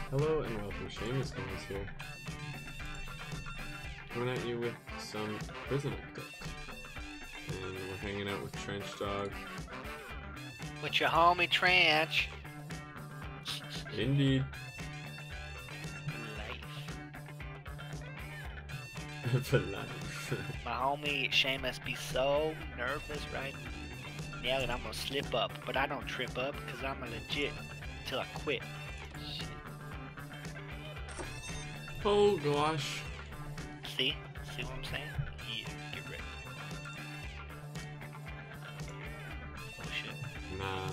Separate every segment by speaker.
Speaker 1: Hello and welcome, SeamusGameus here. Coming at you with some prison updates. And we're hanging out with Trench Dog.
Speaker 2: With your homie Trench.
Speaker 1: Indeed. For life.
Speaker 2: My homie Seamus be so nervous right now that I'm gonna slip up. But I don't trip up because I'm a legit until I quit. Shit.
Speaker 1: Oh gosh.
Speaker 2: See? See what I'm saying? Yeah, get ready. Oh shit.
Speaker 1: Nah.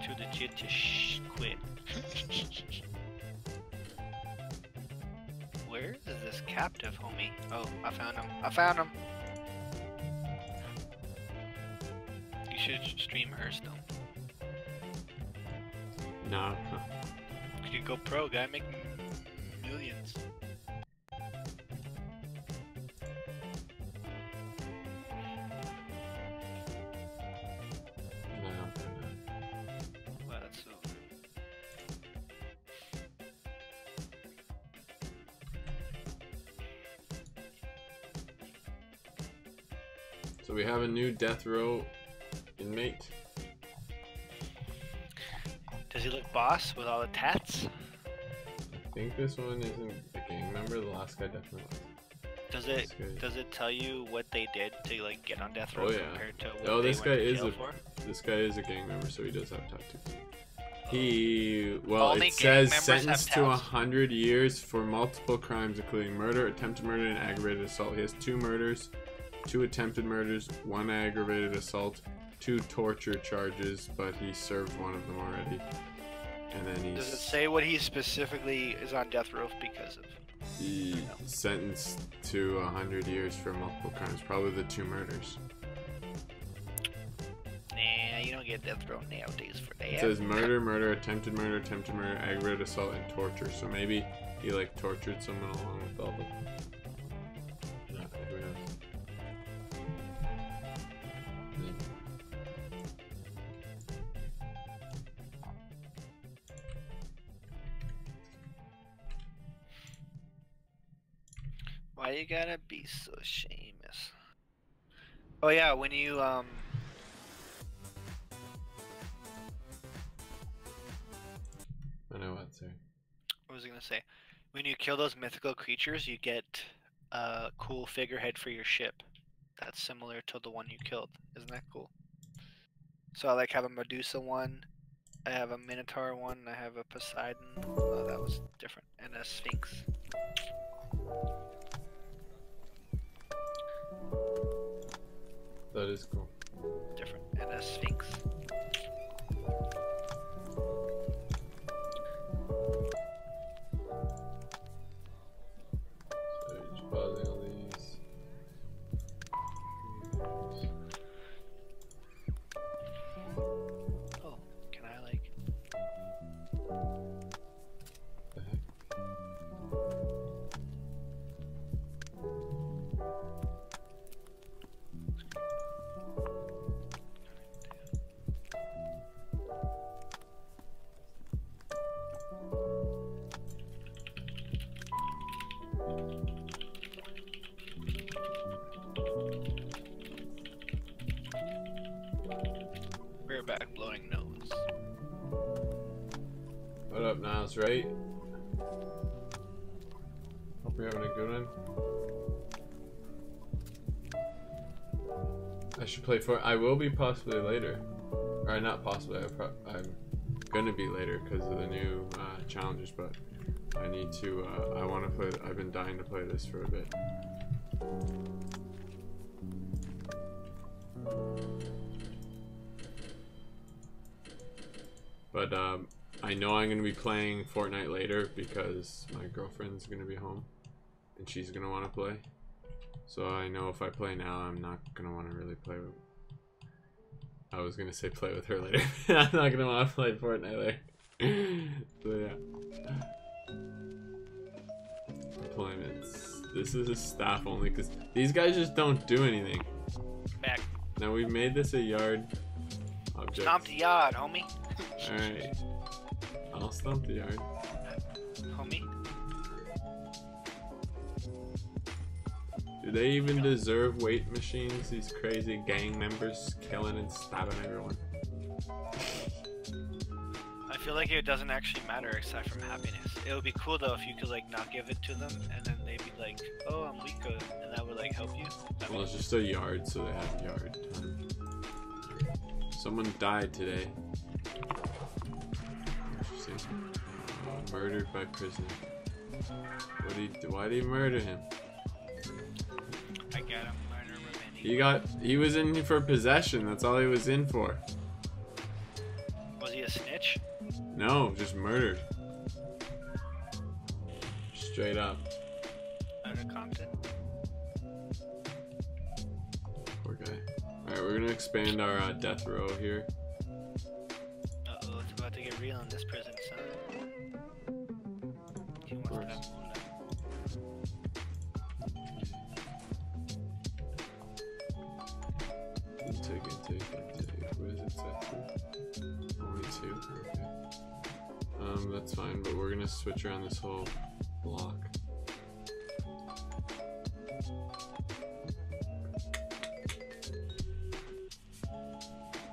Speaker 2: Too legit to quit. Where is this captive, homie? Oh, I found him. I found him. You should stream Hearthstone.
Speaker 1: Nah.
Speaker 2: You could go pro, guy, make millions. Well, that's so.
Speaker 1: So we have a new death row inmate.
Speaker 2: Does he look boss with all the tats?
Speaker 1: I think this one isn't a gang member. The last guy definitely was.
Speaker 2: Does it tell you what they did to like get on death row compared to what
Speaker 1: this
Speaker 2: they
Speaker 1: guy
Speaker 2: went to
Speaker 1: is
Speaker 2: jail
Speaker 1: a
Speaker 2: for?
Speaker 1: This guy is a gang member, so he does have tattoos. He
Speaker 2: Only
Speaker 1: it says
Speaker 2: gang members
Speaker 1: sentenced
Speaker 2: have
Speaker 1: to
Speaker 2: tats?
Speaker 1: 100 years for multiple crimes, including murder, attempted murder, and aggravated assault. He has 2 murders, 2 attempted murders, 1 aggravated assault, 2 torture charges, but he served 1 of them already. And then he's
Speaker 2: Does it say what he specifically is on death row because of?
Speaker 1: sentenced to 100 years for multiple crimes, probably the 2 murders.
Speaker 2: Nah, you don't get death row nowadays for that.
Speaker 1: It says murder, attempted murder, aggravated assault, and torture. So maybe he like tortured someone along with all the. Yeah, who knows?
Speaker 2: Why you gotta be so Seamus? Oh yeah, when you
Speaker 1: I know what, sir.
Speaker 2: what was I gonna say? When you kill those mythical creatures, you get a cool figurehead for your ship. That's similar to the one you killed. Isn't that cool? So I like have a Medusa one, I have a Minotaur one, I have a Poseidon. Oh, that was different, and a Sphinx.
Speaker 1: That is cool.
Speaker 2: Different, and a Sphinx.
Speaker 1: So just pausing all these.
Speaker 2: Oh, can I like?
Speaker 1: The heck?
Speaker 2: We're back blowing nose.
Speaker 1: What up, Niles? Right? Hope you're having a good one. I should play for. I will be possibly later, or not possibly. I'm gonna be later because of the new challenges, but I need to. I want to play. I've been dying to play this for a bit. But I know I'm gonna be playing Fortnite later because my girlfriend's gonna be home and she's gonna want to play. So I know if I play now, I'm not gonna want to really play with. I was gonna say play with her later. I'm not gonna want to play Fortnite later. So yeah. Deployments. This is a staff only because these guys just don't do anything.
Speaker 2: Back.
Speaker 1: Now we've made this a yard object.
Speaker 2: Stomp the yard, homie.
Speaker 1: Alright. I'll stomp the yard.
Speaker 2: Homie.
Speaker 1: Do they even deserve weight machines? These crazy gang members killing and stabbing everyone.
Speaker 2: I feel like it doesn't actually matter aside from happiness. It would be cool though if you could like not give it to them and then they'd be like, oh, I'm weak, and that would like help you.
Speaker 1: Well, it's just a yard, so they have yard time. Someone died today. Interesting. Murdered by prisoner. What did he do? Why did he murder him?
Speaker 2: I got him.
Speaker 1: He was in for possession. That's all he was in for.
Speaker 2: Was he a snitch?
Speaker 1: No, just murdered. Straight up.
Speaker 2: Out of Compton.
Speaker 1: Poor guy. Alright, we're gonna expand our death row here.
Speaker 2: Uh-oh, it's about to get real in this prison, son. He wants that munda.
Speaker 1: Intake. What is it set to? Only 2? Okay. That's fine, but we're gonna switch around this whole block.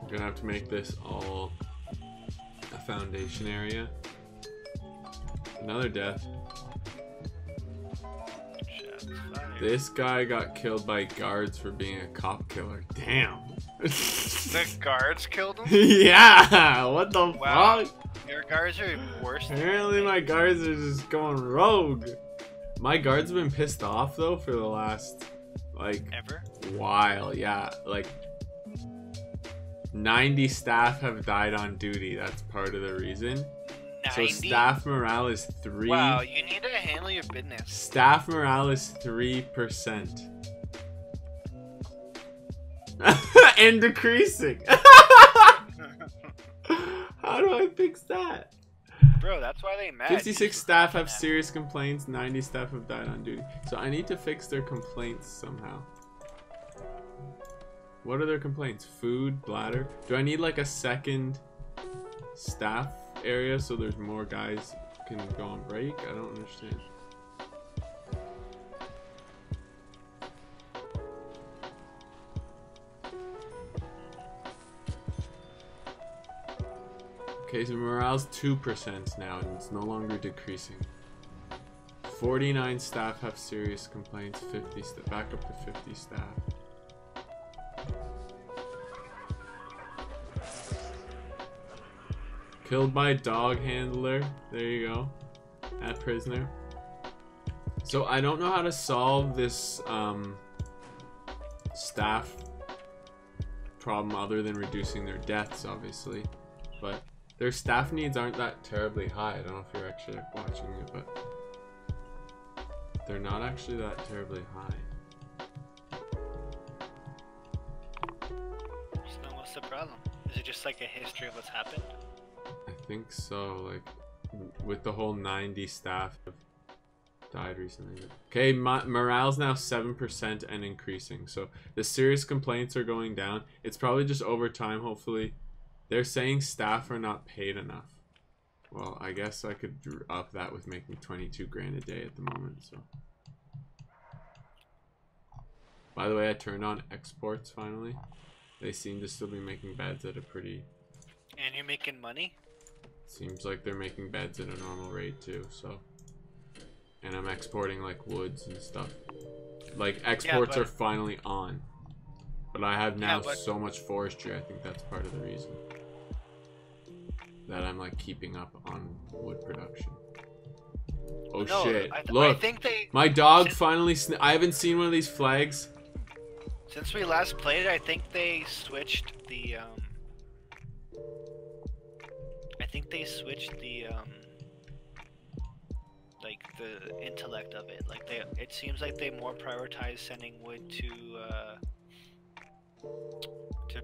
Speaker 1: We're gonna have to make this all a foundation area. Another death.
Speaker 2: Shots fired.
Speaker 1: This guy got killed by guards for being a cop killer. Damn.
Speaker 2: The guards killed him?
Speaker 1: Yeah! What the
Speaker 2: Wow.
Speaker 1: fuck?
Speaker 2: Your guards are worse than
Speaker 1: Apparently my guards are just going rogue. My guards have been pissed off though for the last like
Speaker 2: ever?
Speaker 1: while. Yeah, like 90 staff have died on duty. That's part of the reason.
Speaker 2: 90?
Speaker 1: So staff morale is 3.
Speaker 2: Wow, you need to handle your business.
Speaker 1: Staff morale is 3%. And decreasing. How do I fix that?
Speaker 2: Bro, that's why they mad.
Speaker 1: 56 staff have serious complaints, 90 staff have died on duty. So I need to fix their complaints somehow. What are their complaints? Food, bladder? Do I need like a second staff area so there's more guys can go on break? I don't understand. Okay, so morale's 2% now, and it's no longer decreasing. 49 staff have serious complaints, 50 back up to 50 staff. Killed by dog handler. There you go. At prisoner. So I don't know how to solve this staff problem other than reducing their deaths, obviously. But their staff needs aren't that terribly high. I don't know if you're actually watching it, but they're not actually that terribly high.
Speaker 2: So what's the problem? Is it just like a history of what's happened?
Speaker 1: I think so. Like with the whole 90 staff have died recently. Okay, morale's now 7% and increasing. So the serious complaints are going down. It's probably just over time, hopefully. They're saying staff are not paid enough. Well, I guess I could up that with making 22 grand a day at the moment, so. By the way, I turned on exports finally. They seem to still be making beds at a pretty...
Speaker 2: And you're making money?
Speaker 1: Seems like they're making beds at a normal rate too, so. And I'm exporting like woods and stuff. Like exports are finally on. But I have now so much forestry, I think that's part of the reason. That I'm like keeping up on wood production. Oh no, shit. Look,
Speaker 2: I think
Speaker 1: my dog finally I haven't seen one of these flags.
Speaker 2: Since we last played, I think they switched the like the intellect of it. Like it seems like they more prioritize sending wood to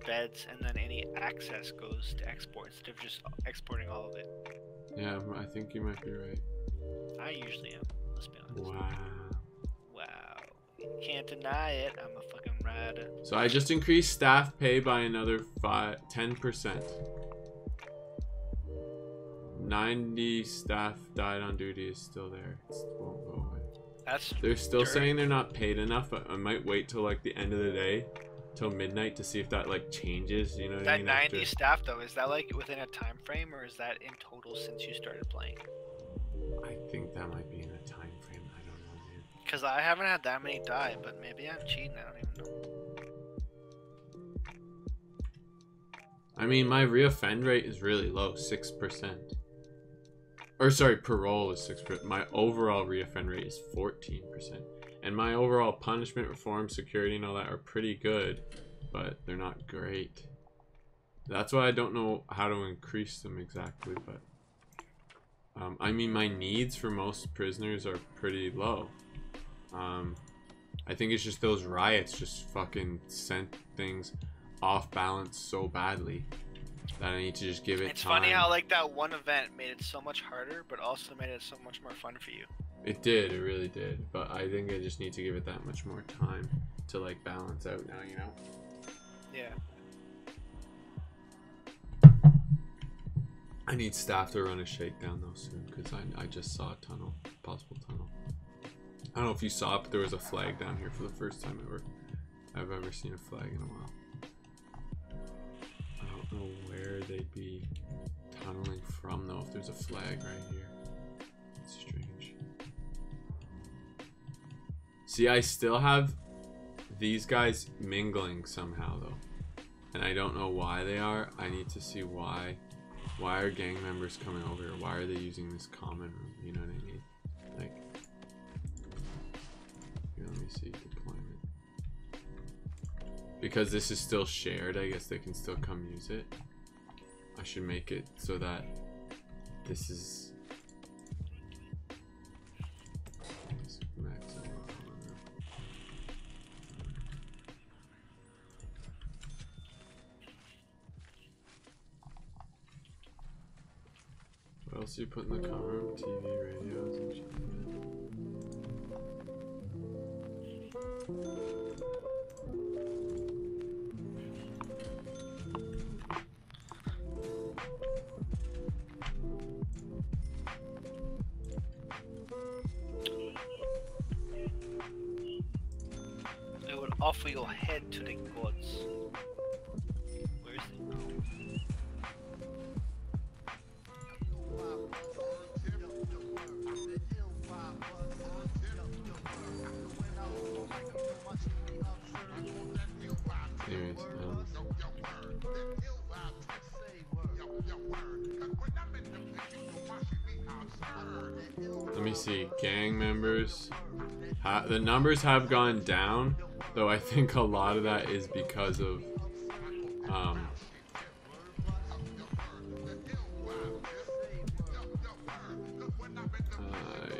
Speaker 2: beds, and then any access goes to exports instead of just exporting all of it.
Speaker 1: Yeah, I think you might be right.
Speaker 2: I usually am. Let's be honest.
Speaker 1: Wow.
Speaker 2: Wow. You can't deny it. I'm a fucking rad.
Speaker 1: So I just increased staff pay by another 10%. 90 staff died on duty is still there. It won't go away. They're still saying they're not paid enough, but I might wait till like the end of the day, till midnight, to see if that like changes. You know what I mean?
Speaker 2: That 90 staff though, is that like within a time frame, or is that in total since you started playing?
Speaker 1: I think that might be in a time frame. I don't know, man.
Speaker 2: Because I haven't had that many die, but maybe I'm cheating. I don't even know.
Speaker 1: I mean, my reoffend rate is really low, 6%. Or sorry, parole is 6%. My overall reoffend rate is 14%. And my overall punishment, reform, security, and all that are pretty good, but they're not great. That's why I don't know how to increase them exactly, but I mean, my needs for most prisoners are pretty low. I think it's just those riots just fucking sent things off balance so badly that I need to just give it time.
Speaker 2: It's funny how like that one event made it so much harder, but also made it so much more fun for you.
Speaker 1: It did, it really did. But I think I just need to give it that much more time to like balance out now, you know?
Speaker 2: Yeah.
Speaker 1: I need staff to run a shakedown though soon, because I just saw a tunnel, possible tunnel. I don't know if you saw it, but there was a flag down here for the first time I've ever seen a flag in a while. I don't know where they'd be tunneling from though, if there's a flag right here. It's strange. See, I still have these guys mingling somehow though, and I don't know why they are. I need to see why. Why are gang members coming over here? Why are they using this common room? You know what I mean? Like, here, let me see, deployment. Because this is still shared, I guess they can still come use it. I should make it so that this is max. What else do you put in the common room? TV, radios, and shit.
Speaker 2: I will offer your head to the gods. Where is it now?
Speaker 1: Anyways, let me see. Gang members. The numbers have gone down, though I think a lot of that is because of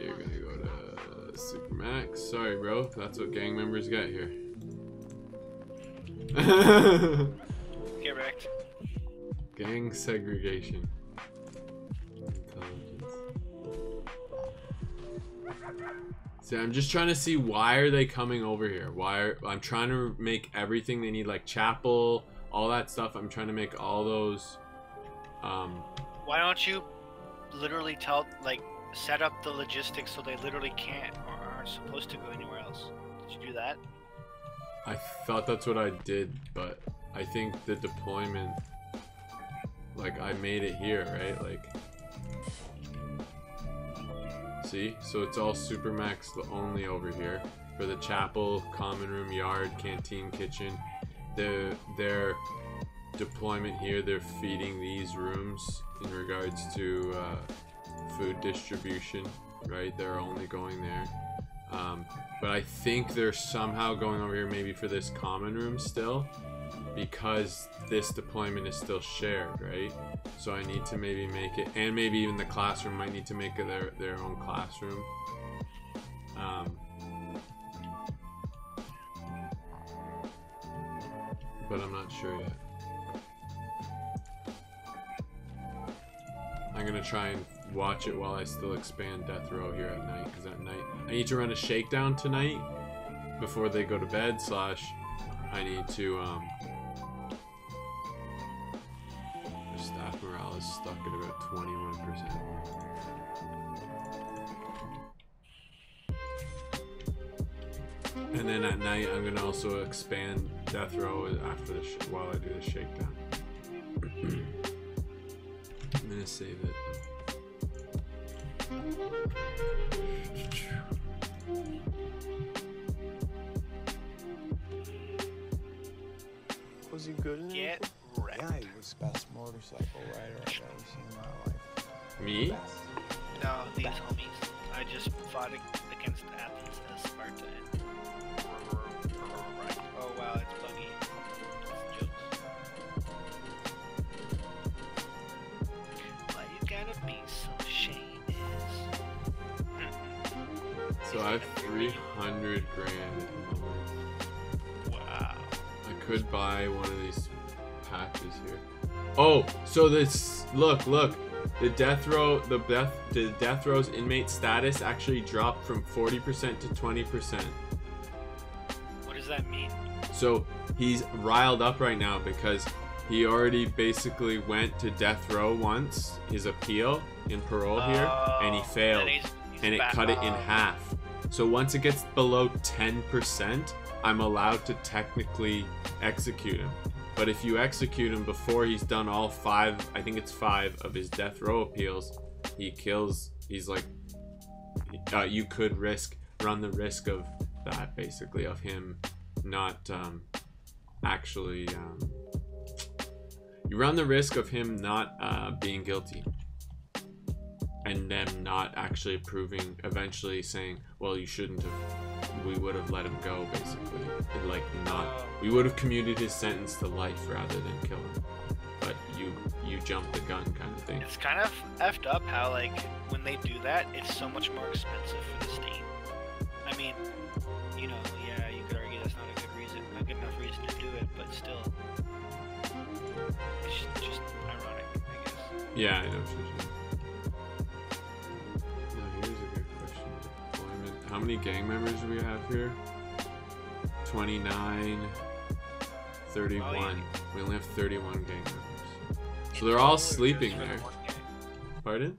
Speaker 1: you're gonna go to Supermax. Sorry, bro. That's what gang members get here.
Speaker 2: Get wrecked.
Speaker 1: Gang segregation. Intelligence. See, I'm just trying to see why are they coming over here. I'm trying to make everything they need, like chapel, all that stuff. I'm trying to make all those.
Speaker 2: Why don't you literally set up the logistics so they literally can't or aren't supposed to go anywhere else? Did you do that?
Speaker 1: I thought that's what I did, but I think the deployment, like I made it here, right? Like, see? So it's all Supermax only over here. For the chapel, common room, yard, canteen, kitchen. Their deployment here, they're feeding these rooms in regards to food distribution, right? They're only going there. But I think they're somehow going over here maybe for this common room still, because this deployment is still shared, right? So I need to maybe make it, and maybe even the classroom might need to make it their own classroom. But I'm not sure yet. I'm gonna try and watch it while I still expand death row here at night, because at night I need to run a shakedown tonight before they go to bed, I need to staff morale is stuck at about 21%. And then at night, I'm gonna also expand death row after the while I do the shakedown. I'm gonna save it.
Speaker 3: Was he good in it?
Speaker 2: Get wrecked.
Speaker 3: Yeah, he was the best motorcycle rider I've ever seen in my life.
Speaker 1: Me?
Speaker 3: Best.
Speaker 2: No, these homies. I just fought against Athens as Sparta. Oh wow, it's buggy. It's jokes. Why you gotta be so shameless?
Speaker 1: So I have 300 grand at the moment.
Speaker 2: Wow.
Speaker 1: I could buy one of these patches here. Oh, so this look. The death row's inmate status actually dropped from 40% to 20%.
Speaker 2: What does that mean?
Speaker 1: So he's riled up right now because he already basically went to death row once, his appeal in parole here, and he failed,
Speaker 2: he's
Speaker 1: and it
Speaker 2: back
Speaker 1: cut it in
Speaker 2: up.
Speaker 1: half. So once it gets below 10%, I'm allowed to technically execute him. But if you execute him before he's done all 5, I think it's 5 of his death row appeals, he's like, you could run the risk of that, basically, of him not actually, you run the risk of him not being guilty. And them not actually approving, eventually saying, well, you shouldn't have, we would have let him go, basically. And like, we would have commuted his sentence to life rather than kill him. But you jumped the gun kind of thing.
Speaker 2: It's kind of effed up how, like, when they do that, it's so much more expensive for the state. I mean, you know, yeah, you could argue that's not a good reason, not good enough reason to do it, but still, it's just ironic, I guess.
Speaker 1: Yeah, I know what you're saying. Now, here's a good question. Deployment. How many gang members do we have here? 29, 31.
Speaker 2: Oh, yeah.
Speaker 1: We only have 31 gang members. So they're all sleeping there. Pardon?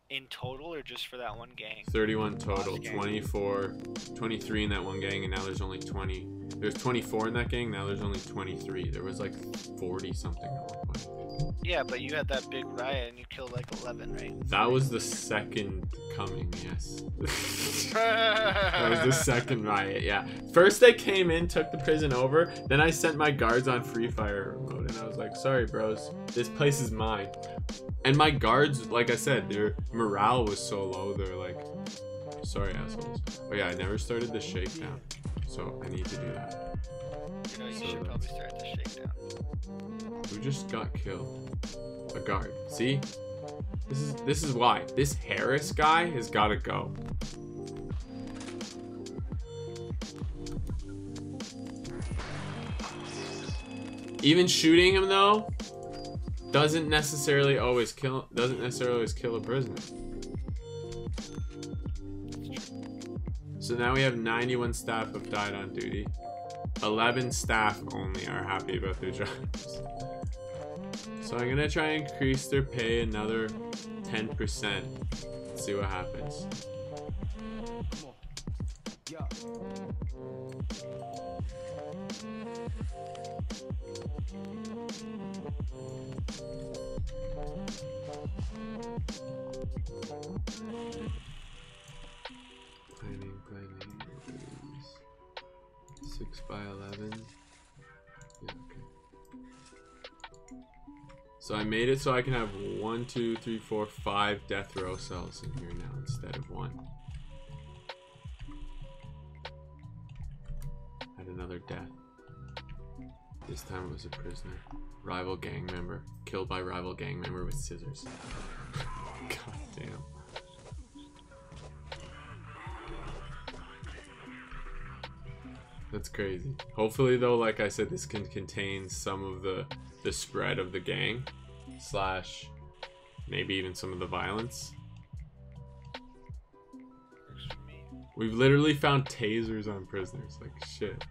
Speaker 2: In total, or just for that one gang?
Speaker 1: 31 total.
Speaker 2: Gang.
Speaker 1: 24, 23 in that one gang, and now there's only 20. There's 24 in that gang, now there's only 23. There was like 40 something at one point.
Speaker 2: Yeah, but you had that big riot and you killed like 11, right?
Speaker 1: That was the second coming, yes. That was the second riot, yeah. First they came in, took the prison over, then I sent my guards on Free Fire mode, and I was like, sorry bros, this place is mine. And my guards, like I said, their morale was so low, they're like, sorry assholes. Oh yeah, I never started the shakedown, so I need to do that.
Speaker 2: You know, you should probably start the shakedown.
Speaker 1: Who just got killed? A guard. See? This is why. This Harris guy has got to go. Even shooting him though doesn't necessarily always kill a prisoner. So now we have 91 staff have died on duty. 11 staff only are happy about their jobs. So I'm gonna try and increase their pay another 10%. Let's see what happens. Planning. 6 by 11. Yeah, okay. So I made it so I can have 1, 2, 3, 4, 5 death row cells in here now instead of 1. Had another death. This time it was a prisoner. Rival gang member. Killed by rival gang member with scissors. God damn. That's crazy. Hopefully though, like I said, this can contain some of the spread of the gang slash maybe even some of the violence. We've literally found tasers on prisoners, like shit.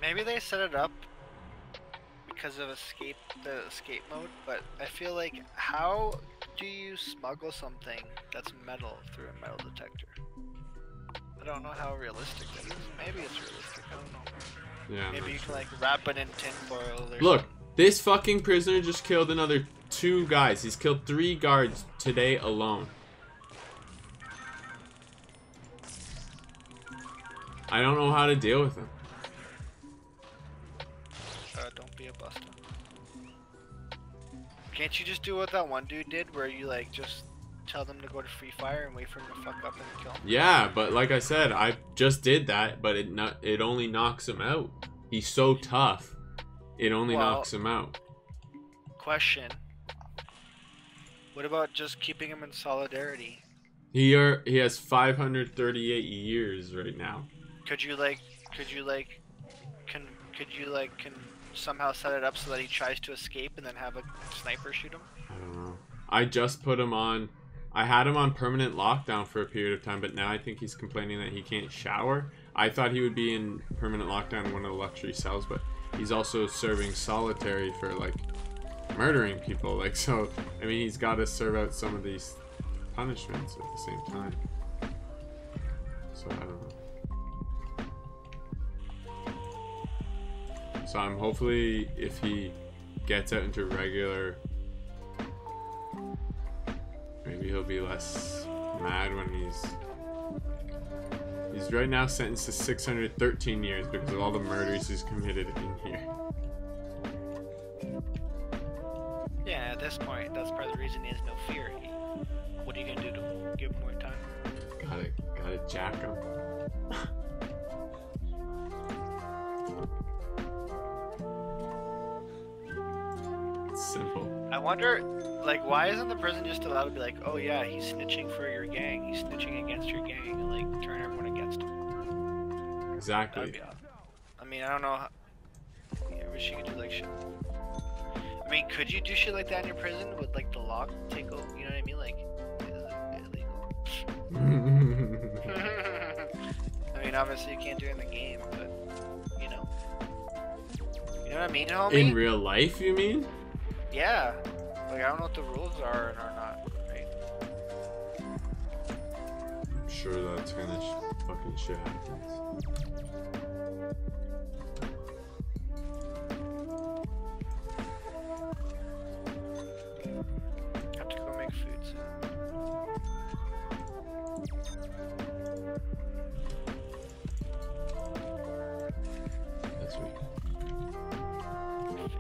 Speaker 2: Maybe they set it up because of the escape mode, but I feel like how do you smuggle something that's metal through a metal detector? I don't know how realistic that is. Maybe it's realistic. I don't know.
Speaker 1: Yeah.
Speaker 2: Maybe you can like wrap it in tinfoil or
Speaker 1: Look,
Speaker 2: something.
Speaker 1: this fucking prisoner just killed another 2 guys. He's killed 3 guards today alone. I don't know how to deal with him.
Speaker 2: Don't be a buster. Can't you just do what that one dude did, where you like just tell them to go to free fire and wait for him to fuck up and kill him?
Speaker 1: Yeah, but like I said, I just did that, but it only knocks him out. He's so tough. It only knocks him out.
Speaker 2: Question. What about just keeping him in solidarity?
Speaker 1: He has 538 years right now.
Speaker 2: Could you somehow set it up so that he tries to escape and then have a sniper shoot him?
Speaker 1: I don't know. I just put him on. I had him on permanent lockdown for a period of time, but now I think he's complaining that he can't shower. I thought he would be in permanent lockdown in one of the luxury cells, but he's also serving solitary for like murdering people. Like, so I mean, he's got to serve out some of these punishments at the same time. So I don't know. So I'm hopefully, if he gets out into regular, maybe he'll be less mad when he's right now sentenced to 613 years because of all the murders he's committed in here.
Speaker 2: Yeah, at this point, that's part of the reason he has no fear. What are you gonna do to give him more time?
Speaker 1: Gotta jack him. It's simple.
Speaker 2: I wonder, like, why isn't the prison just allowed to be like, oh yeah, he's snitching for your gang, he's snitching against your gang, and like turn everyone against him?
Speaker 1: Exactly.
Speaker 2: That'd be awesome. I mean, I don't know. I wish you could do like shit. I mean, could you do shit like that in your prison with like the lock take over? You know what I mean? Like, is it illegal? I mean, obviously you can't do it in the game, but you know what I mean, homie?
Speaker 1: In real life, you mean?
Speaker 2: Yeah. Like, I don't know what the rules are and are not, right?
Speaker 1: I'm sure that's kind of fucking shit happens.
Speaker 2: Have to go make food soon.
Speaker 1: That's right.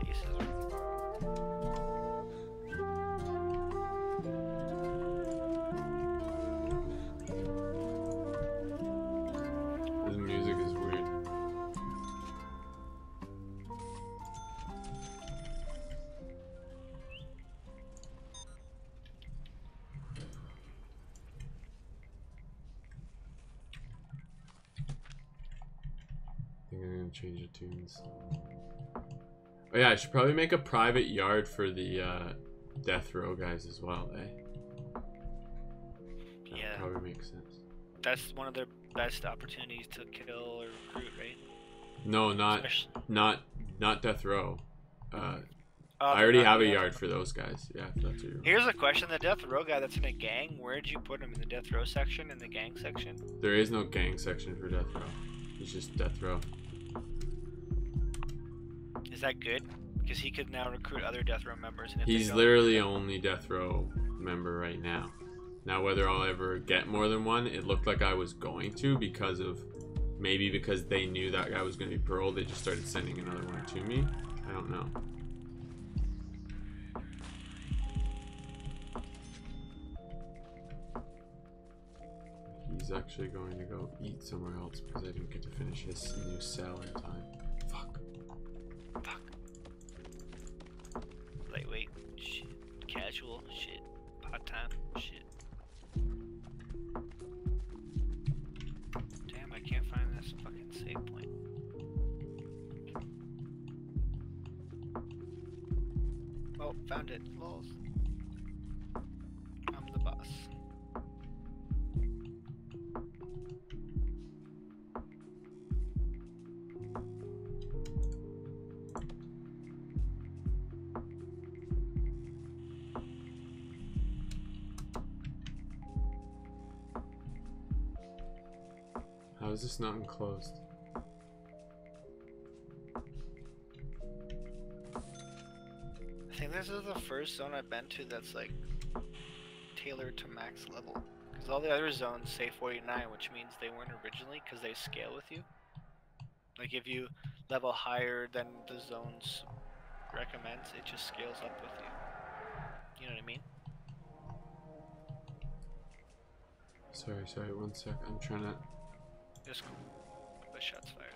Speaker 2: Faces.
Speaker 1: This music is weird. I think I'm gonna change the tunes. Oh yeah, I should probably make a private yard for the death row guys as well, eh? That
Speaker 2: Yeah.
Speaker 1: probably makes sense.
Speaker 2: That's one of their best opportunities to kill or recruit, right?
Speaker 1: No,
Speaker 2: Especially-
Speaker 1: not death row.
Speaker 2: Oh,
Speaker 1: I
Speaker 2: they're
Speaker 1: already
Speaker 2: not
Speaker 1: have a
Speaker 2: doing
Speaker 1: yard
Speaker 2: that.
Speaker 1: for those guys. Yeah, if that's what you're...
Speaker 2: Here's a question: the death row guy that's in a gang, where'd you put him? In the death row section, in the gang section?
Speaker 1: There is no gang section for death row. It's just death row.
Speaker 2: Is that good? Because he could now recruit other death row members. And if they
Speaker 1: He's
Speaker 2: don't-
Speaker 1: literally only death row member right now. Now whether I'll ever get more than one, it looked like I was going to because they knew that guy was going to be paroled. They just started sending another one to me. I don't know. He's actually going to go eat somewhere else because I didn't get to finish his new cell in time. Fuck.
Speaker 2: Lightweight shit, casual shit, part-time shit. Damn, I can't find this fucking save point. Oh, found it. Lols. I'm the boss.
Speaker 1: is this not enclosed?
Speaker 2: I think this is the first zone I've been to that's like tailored to max level. Because all the other zones say 49, which means they weren't originally because they scale with you. Like if you level higher than the zones recommends, it just scales up with you. You know what I mean?
Speaker 1: Sorry, 1 sec. I'm trying to...
Speaker 2: It's cool. But shots fired.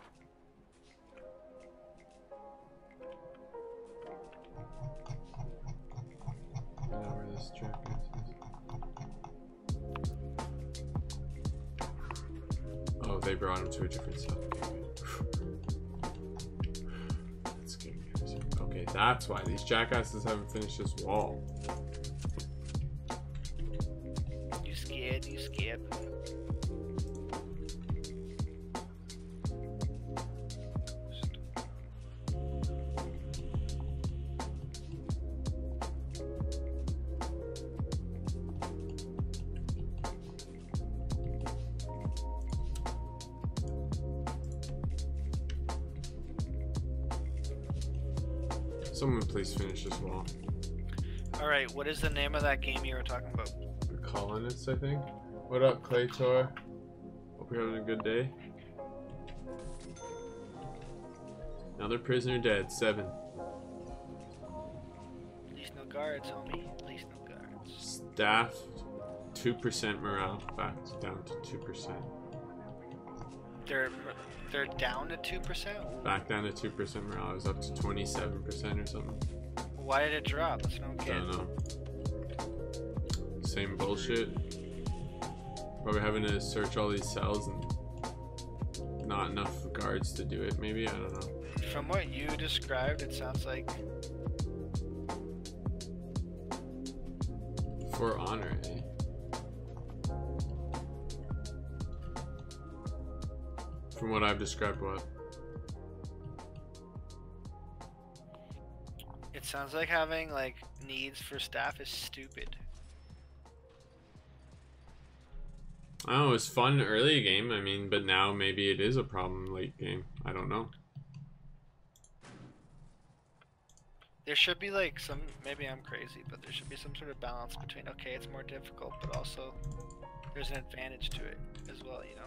Speaker 1: I don't know where this jackass is. Oh, they brought him to a different side. That's getting crazy. Okay, that's why these jackasses haven't finished this wall.
Speaker 2: You scared, you scared.
Speaker 1: Someone please finish this wall.
Speaker 2: Alright, what is the name of that game you were talking about?
Speaker 1: The Colonists, I think. What up, Claytor? Hope you're having a good day. Another prisoner dead, 7.
Speaker 2: At least no guards, homie. At least no guards.
Speaker 1: Staff, 2% morale, back down to 2%.
Speaker 2: They're down to 2%?
Speaker 1: Back down to 2% morale. It was up to 27% or something.
Speaker 2: Why did it drop? That's no good.
Speaker 1: I don't know. Same bullshit. Probably having to search all these cells and not enough guards to do it, maybe? I don't know.
Speaker 2: From what you described, it sounds like...
Speaker 1: For honor, eh? From what I've described, what?
Speaker 2: It sounds like having, like, needs for staff is stupid.
Speaker 1: I don't know, it was fun early game, I mean, but now maybe it is a problem late game. I don't know.
Speaker 2: There should be, like, some... Maybe I'm crazy, but there should be some sort of balance between, okay, it's more difficult, but also there's an advantage to it as well, you know?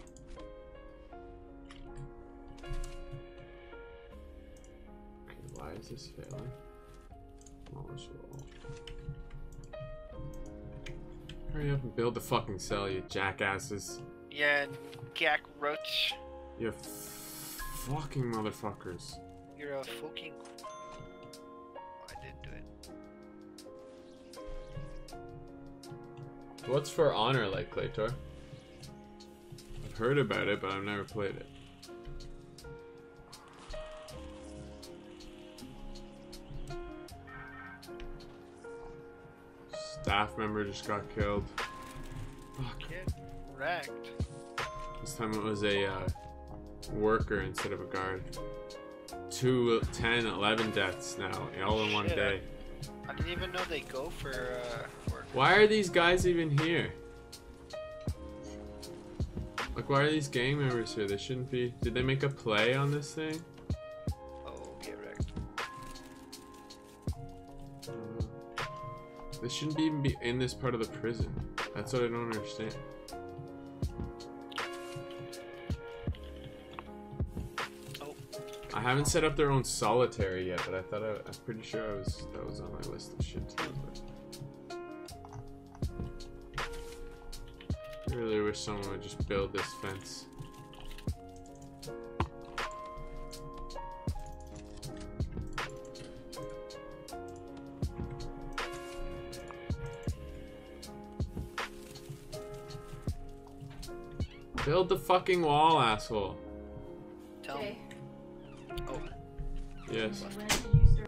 Speaker 1: Why is this failing? Demolish wall. Hurry up and build the fucking cell, you jackasses.
Speaker 2: Yeah, Gak Roach.
Speaker 1: You fucking motherfuckers.
Speaker 2: You're a fucking... Oh, I did do it.
Speaker 1: What's For Honor like, Claytor? I've heard about it, but I've never played it. Staff member just got killed. Fuck.
Speaker 2: Get wrecked.
Speaker 1: This time it was a worker instead of a guard. 2, 10, 11 deaths now, all in one
Speaker 2: Shit,
Speaker 1: day.
Speaker 2: I didn't even know they go for work.
Speaker 1: Why are these guys even here? Like, why are these gang members here? They shouldn't be. Did they make a play on this thing?
Speaker 2: Oh, get wrecked.
Speaker 1: They shouldn't even be in this part of the prison. That's what I don't understand.
Speaker 2: Oh.
Speaker 1: I haven't set up their own solitary yet, but I thought I'm pretty sure that was on my list of shit to do. I really wish someone would just build this fence. Build the fucking wall, asshole.
Speaker 2: Tell me. Oh.
Speaker 1: Yes.
Speaker 4: When did you start?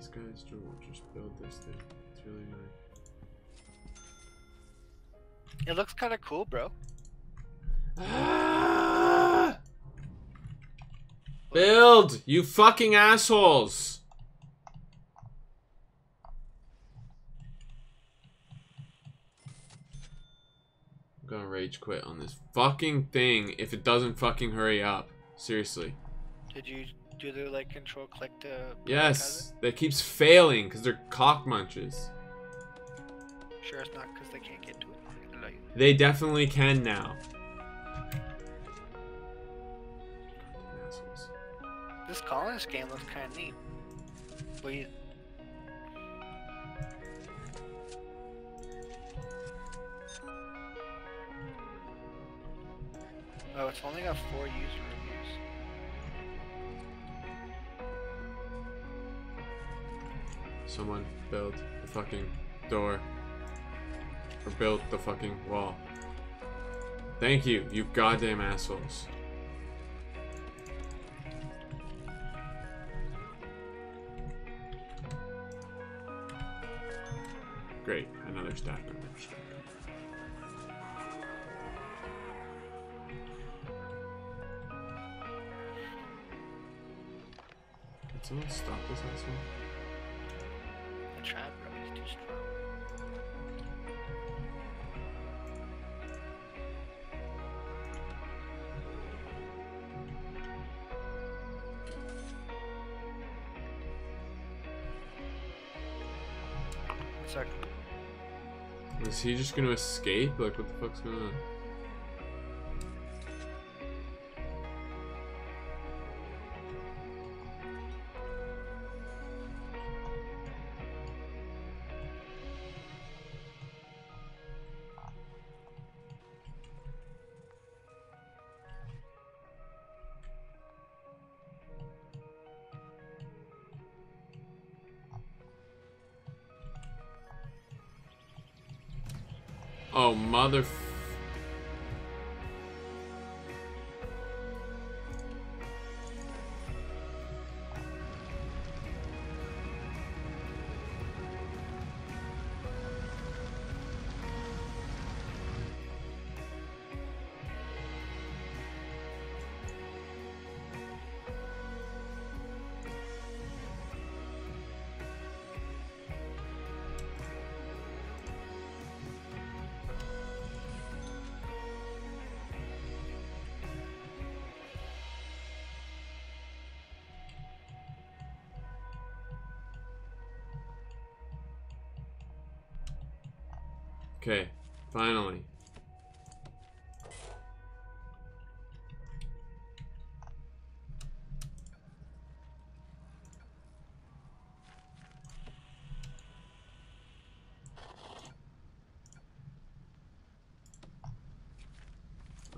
Speaker 1: these guys don't just build this thing. It's really annoying.
Speaker 2: It looks kind of cool, bro.
Speaker 1: Ah! Build, you fucking assholes! I'm gonna rage quit on this fucking thing if it doesn't fucking hurry up. Seriously.
Speaker 2: Did you do the like control click to?
Speaker 1: Yes, that keeps failing because they're cock munches.
Speaker 2: Sure, it's not because they can't get to it.
Speaker 1: They definitely can now. Assholes.
Speaker 2: This colonist game looks kind of neat. What you... Oh, it's only got 4 user reviews.
Speaker 1: Someone build the fucking door. Or build the fucking wall. Thank you, you goddamn assholes. Great, another staff member. Can someone stop this asshole?
Speaker 2: I tried, bro. He's too strong. Sorry.
Speaker 1: Is he just gonna escape? Like, what the fuck's going on? Oh, mother... Okay, finally.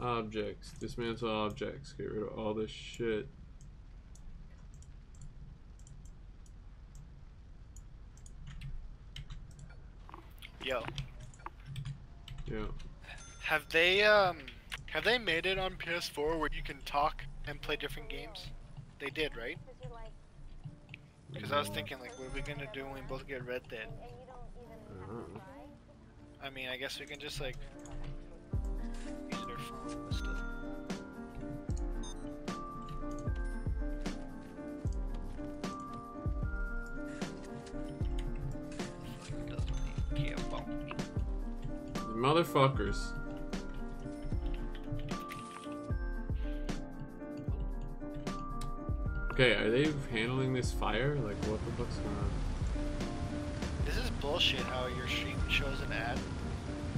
Speaker 1: Objects. Dismantle objects. Get rid of all this shit.
Speaker 2: Yo.
Speaker 1: Yeah.
Speaker 2: Have they made it on PS4 where you can talk and play different games? They did, right? Because I was thinking, like, what are we gonna do when we both get Red Dead? I mean, I guess we can just, like, use their phone, but still. Fuck doesn't care about me.
Speaker 1: Motherfuckers. Okay, are they handling this fire? Like, what the fuck's going on?
Speaker 2: This is bullshit how your stream shows an ad,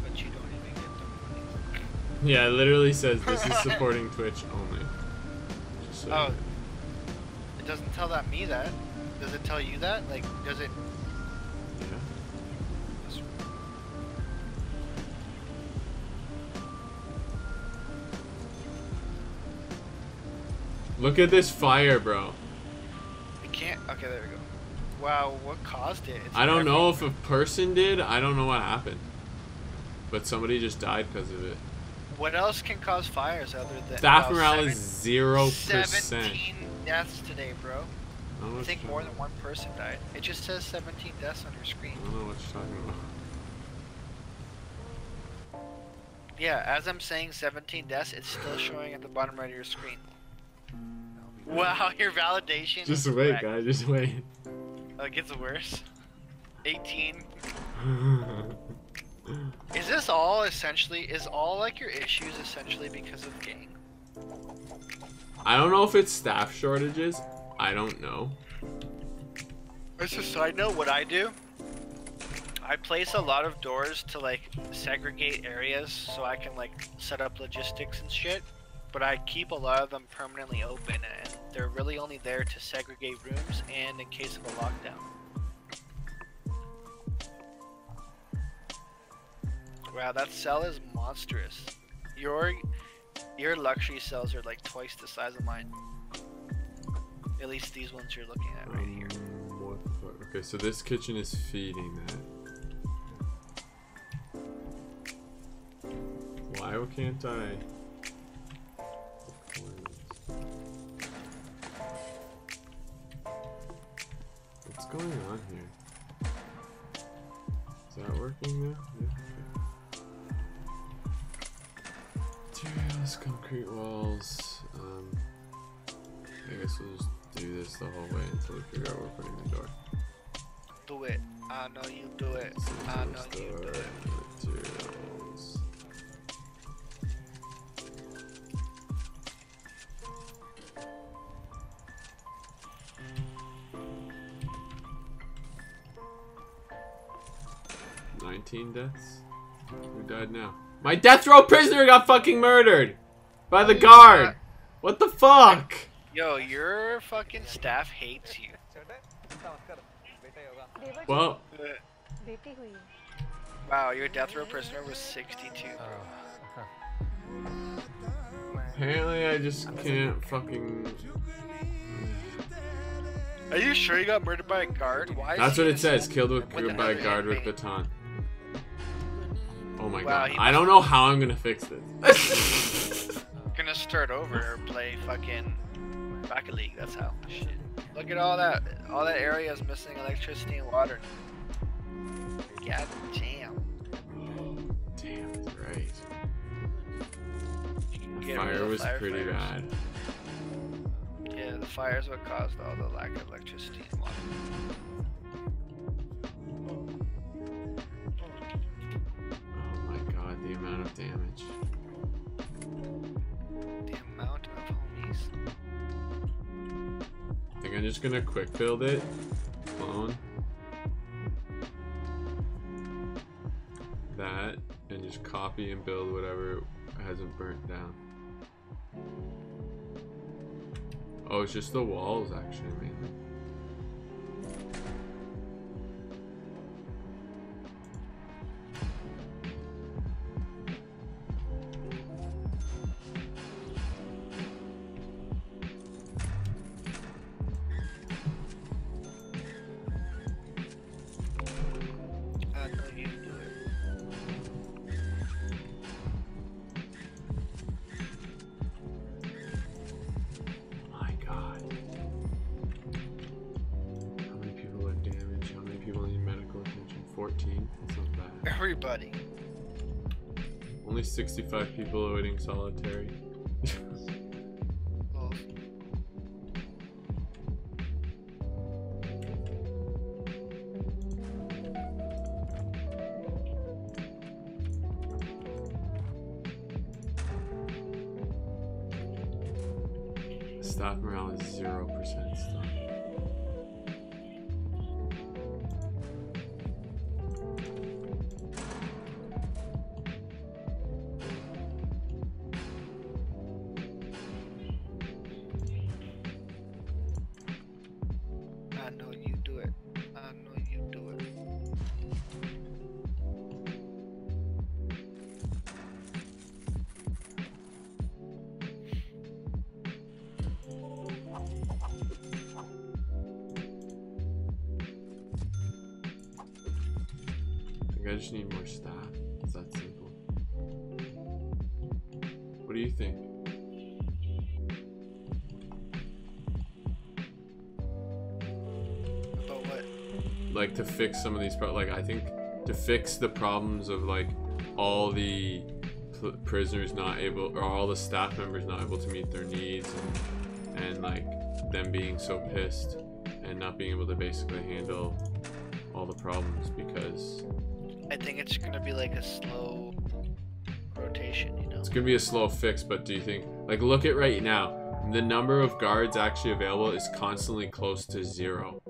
Speaker 2: but you don't even get the money.
Speaker 1: Yeah, it literally says this is supporting Twitch only. Just so
Speaker 2: Oh. It doesn't tell me that. Does it tell you that? Like, does it...
Speaker 1: Yeah. Look at this fire, bro.
Speaker 2: It can't... Okay, there we go. Wow, what caused it? It's
Speaker 1: I don't know if
Speaker 2: everywhere.
Speaker 1: a person did. I don't know what happened. But somebody just died because of it.
Speaker 2: What else can cause fires other than...
Speaker 1: Staff
Speaker 2: well,
Speaker 1: morale is 0%.
Speaker 2: 17 deaths today, bro. I think more than one person died. It just says 17 deaths on your screen.
Speaker 1: I don't know what you're talking about.
Speaker 2: Yeah, as I'm saying 17 deaths, it's still showing at the bottom right of your screen. Wow, your validation.
Speaker 1: Just
Speaker 2: is
Speaker 1: wait,
Speaker 2: correct.
Speaker 1: guys. Just wait.
Speaker 2: Oh, it gets worse. 18. Is this all essentially? Is all like your issues essentially because of gang?
Speaker 1: I don't know if it's staff shortages. I don't know.
Speaker 2: As a side note, what I do, I place a lot of doors to like segregate areas so I can like set up logistics and shit. But I keep a lot of them permanently open, and they're really only there to segregate rooms and in case of a lockdown. Wow, that cell is monstrous. Your luxury cells are like twice the size of mine. At least these ones you're looking at right here.
Speaker 1: What the fuck? Okay, so this kitchen is feeding that. Why can't I? What's going on here? Is that working now? Yeah. Materials, concrete walls. I guess we'll just do this the whole way until we figure out where we're putting the door.
Speaker 2: Do it. I know you do it. I know you do it.
Speaker 1: Materials. Deaths? Who died now? My death row prisoner got fucking murdered by the guard. What the fuck?
Speaker 2: Yo, your fucking staff hates you.
Speaker 1: Well,
Speaker 2: wow, your death row prisoner was 62.
Speaker 1: apparently I just can't fucking.
Speaker 2: Are you sure you got murdered by a guard? Why?
Speaker 1: That's what it says. Killed
Speaker 2: with
Speaker 1: by a guard with
Speaker 2: inmate.
Speaker 1: baton. Oh my
Speaker 2: Wow,
Speaker 1: god. I don't know how I'm gonna fix this.
Speaker 2: Gonna start over or play fucking Rocket League. That's how. Shit. Look at all that. All that area is missing electricity and water. God damn.
Speaker 1: Damn, that's right. The
Speaker 2: Get rid
Speaker 1: fire
Speaker 2: of
Speaker 1: was pretty
Speaker 2: firefighters.
Speaker 1: bad.
Speaker 2: Yeah, the fire is what caused all the lack of electricity and water.
Speaker 1: Oh my god, the amount of damage.
Speaker 2: The amount of homies.
Speaker 1: I think I'm just gonna quick build it. Clone. That. And just copy and build whatever hasn't burnt down. Oh, it's just the walls actually mainly.
Speaker 2: I know you can do it.
Speaker 1: My god. How many people are damaged? How many people need medical attention? 14? That's not bad.
Speaker 2: Everybody.
Speaker 1: Only 65 people awaiting solitary.
Speaker 2: Well,
Speaker 1: Staff morale is 0% stuff.
Speaker 2: I know you do it. I know you do it.
Speaker 1: I think I just need more staff. It's that simple. What do you think? like to fix some of these like I think to fix the problems of like all the prisoners not able, or all the staff members not able to meet their needs, and like them being so pissed and not being able to basically handle all the problems, because
Speaker 2: I think it's gonna be like a slow rotation, you know?
Speaker 1: it's gonna be a slow fix. But do you think, like, look at right now, the number of guards actually available is constantly close to 0.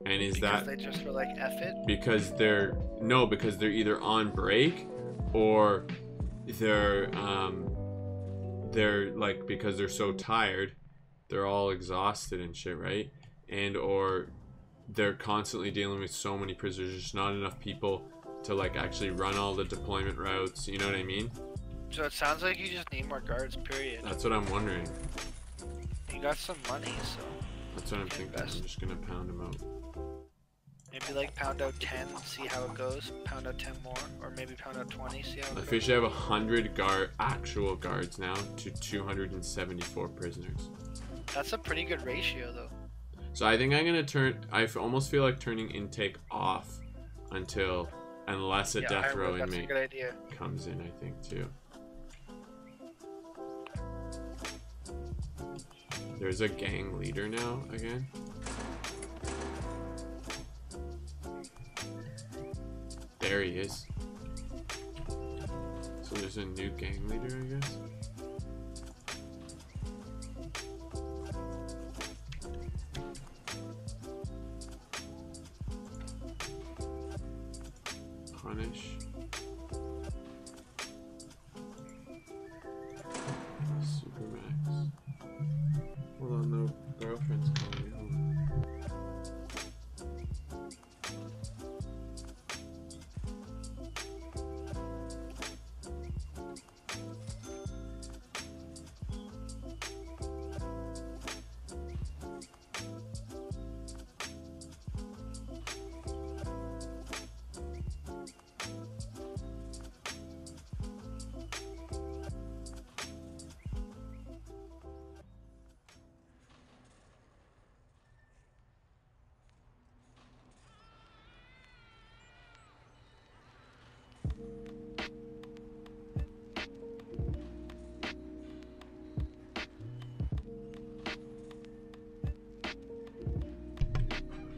Speaker 1: And is
Speaker 2: Because
Speaker 1: that
Speaker 2: they just were like, F it?
Speaker 1: because they're either on break, or they're like, because they're so tired, they're all exhausted and shit, right? And or they're constantly dealing with so many prisoners, there's not enough people to like actually run all the deployment routes, you know what I mean?
Speaker 2: So it sounds like you just need more guards, period.
Speaker 1: That's what I'm wondering.
Speaker 2: You got some money, so
Speaker 1: That's what I'm thinking. I'm just gonna pound them out.
Speaker 2: maybe like pound out 10, see how it goes. Pound out 10 more, or maybe pound out 20, see how it
Speaker 1: I
Speaker 2: goes.
Speaker 1: officially have 100 actual guards now to 274 prisoners.
Speaker 2: That's a pretty good ratio, though.
Speaker 1: So I think I'm gonna I almost feel like turning intake off unless a death row
Speaker 2: that's a
Speaker 1: inmate
Speaker 2: good idea.
Speaker 1: comes in, I think, too. There's a gang leader now again. There he is. So there's a new gang leader, I guess. Punish. Supermax. Hold on, no girlfriend's calling me. Hold on.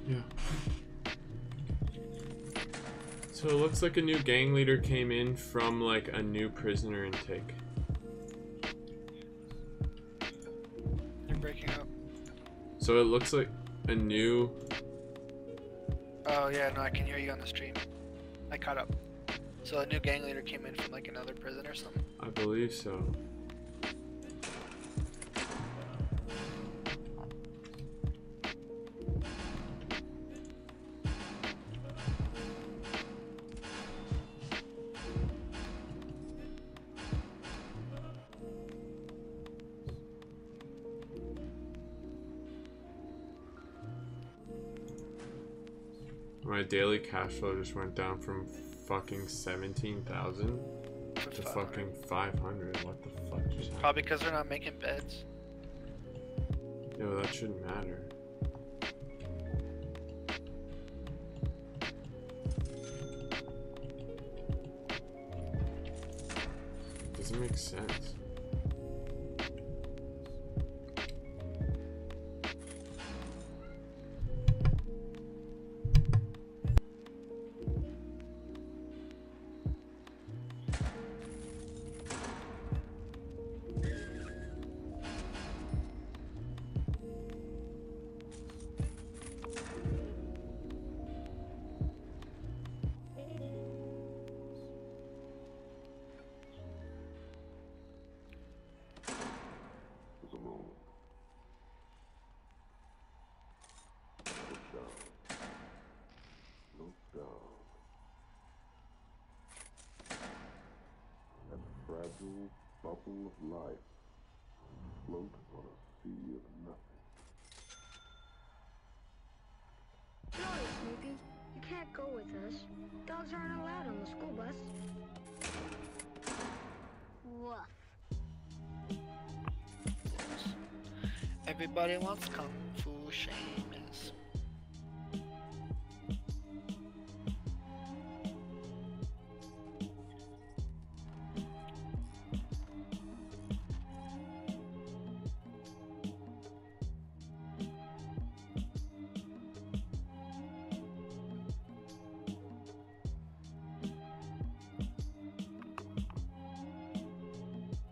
Speaker 1: Yeah. So it looks like a new gang leader came in from like a new prisoner intake.
Speaker 2: You're breaking up.
Speaker 1: So it looks like a new...
Speaker 2: Oh yeah, no, I can hear you on the stream. I caught up. So a new gang leader came in from like another prison or something?
Speaker 1: I believe so. My daily cash flow just went down from fucking 17,000 to fucking 500. What the fuck just happened?
Speaker 2: Probably because they're not making beds.
Speaker 1: Yo, that shouldn't matter. Doesn't make sense.
Speaker 4: Fragile bubble of life float on a sea of nothing.
Speaker 5: Sorry, Snoopy. You can't go with us. Dogs aren't allowed on the school bus. Woof.
Speaker 2: Everybody wants Kung Fu Seamus.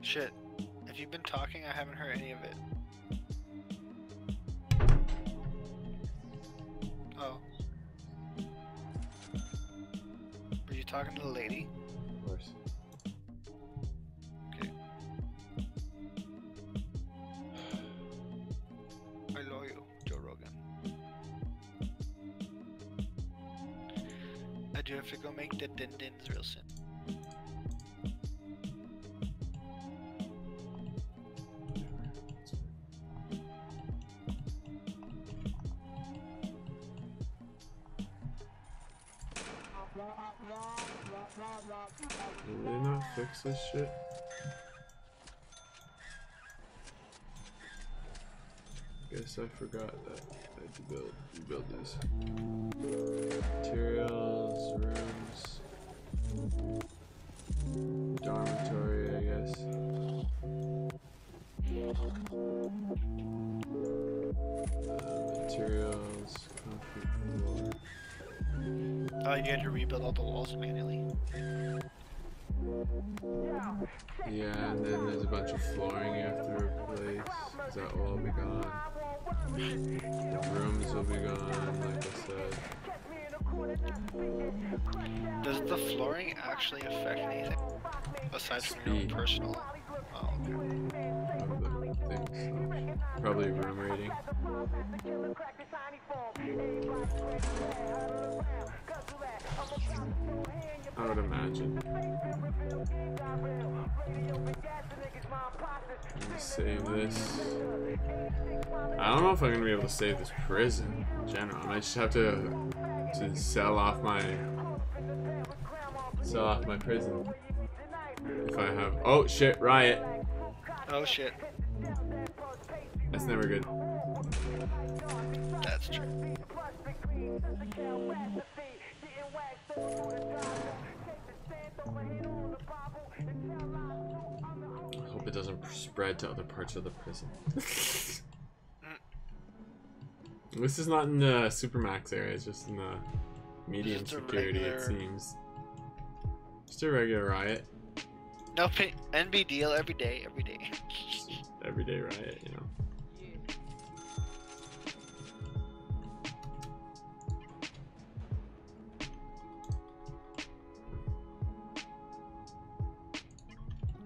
Speaker 2: Shit. If you've been talking, I haven't heard any of it. Oh. Were you talking to the lady?
Speaker 1: Of course.
Speaker 2: Okay. I love you, Joe Rogan. I do have to go make the din-dins real soon.
Speaker 1: Did they not fix this shit? Guess I forgot that I had to build this. Materials, rooms, dormitory, I guess. Materials, concrete floor.
Speaker 2: Oh, you had to rebuild all the walls manually.
Speaker 1: Yeah, and then there's a bunch of flooring you have to replace, because that will all be gone. The rooms will be gone, like I said.
Speaker 2: Does the flooring actually affect anything? Aside from your own
Speaker 1: Speed.
Speaker 2: personal... Oh, okay.
Speaker 1: Of the things, so probably room rating. I would imagine. Let me save this. I don't know if I'm gonna be able to save this prison in general. I might just have to sell off my prison. If I have, oh shit, riot.
Speaker 2: Oh shit.
Speaker 1: That's never good.
Speaker 2: That's true.
Speaker 1: I hope it doesn't spread to other parts of the prison. This is not in the Supermax area, it's just in the medium
Speaker 2: Just a
Speaker 1: security,
Speaker 2: regular-
Speaker 1: it seems. Just a regular riot.
Speaker 2: No, NB deal every day, every day.
Speaker 1: Everyday riot, you know.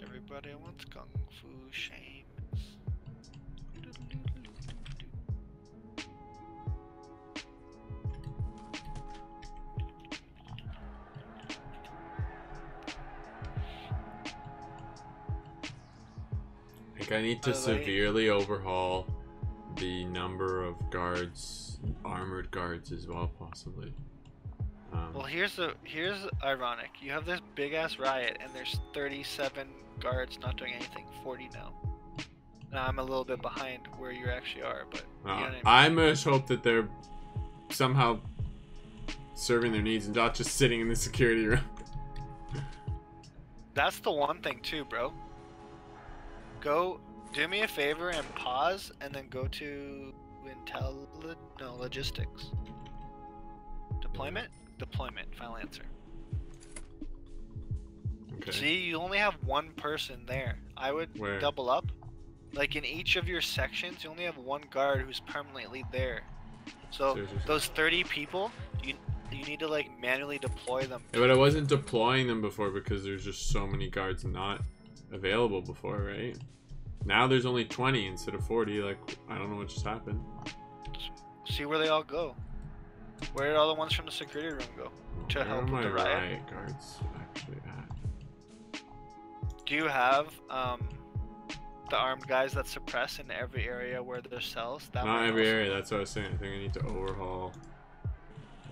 Speaker 2: Everybody wants Kung Fu Seamus.
Speaker 1: Like, I need to
Speaker 2: By the way-
Speaker 1: severely overhaul the number of guards, armored guards as well, possibly.
Speaker 2: Well, here's ironic. You have this big ass riot, and there's 37 guards not doing anything. 40 now. Now I'm a little bit behind where you actually are, but you know what I mean?
Speaker 1: I just hope that they're somehow serving their needs and not just sitting in the security room.
Speaker 2: That's the one thing too, bro. Go do me a favor and pause, and then go to logistics. Deployment? Deployment. Final answer.
Speaker 1: Okay.
Speaker 2: See, you only have one person there. I would
Speaker 1: Where?
Speaker 2: double up. Like in each of your sections, you only have one guard who's permanently there. So
Speaker 1: Seriously.
Speaker 2: those 30 people, you need to like manually deploy them.
Speaker 1: Yeah, but I wasn't deploying them before because there's just so many guards not available before, right? Now there's only 20 instead of 40. Like, I don't know what just happened.
Speaker 2: See where they all go. Where did all the ones from the security room go? To
Speaker 1: Where
Speaker 2: help
Speaker 1: are
Speaker 2: with
Speaker 1: my
Speaker 2: the riot?
Speaker 1: riot guards actually at?
Speaker 2: Do you have the armed guys that suppress in every area where there's cells? That
Speaker 1: Not
Speaker 2: might
Speaker 1: every
Speaker 2: also-
Speaker 1: area, that's what I was saying. I think I need to overhaul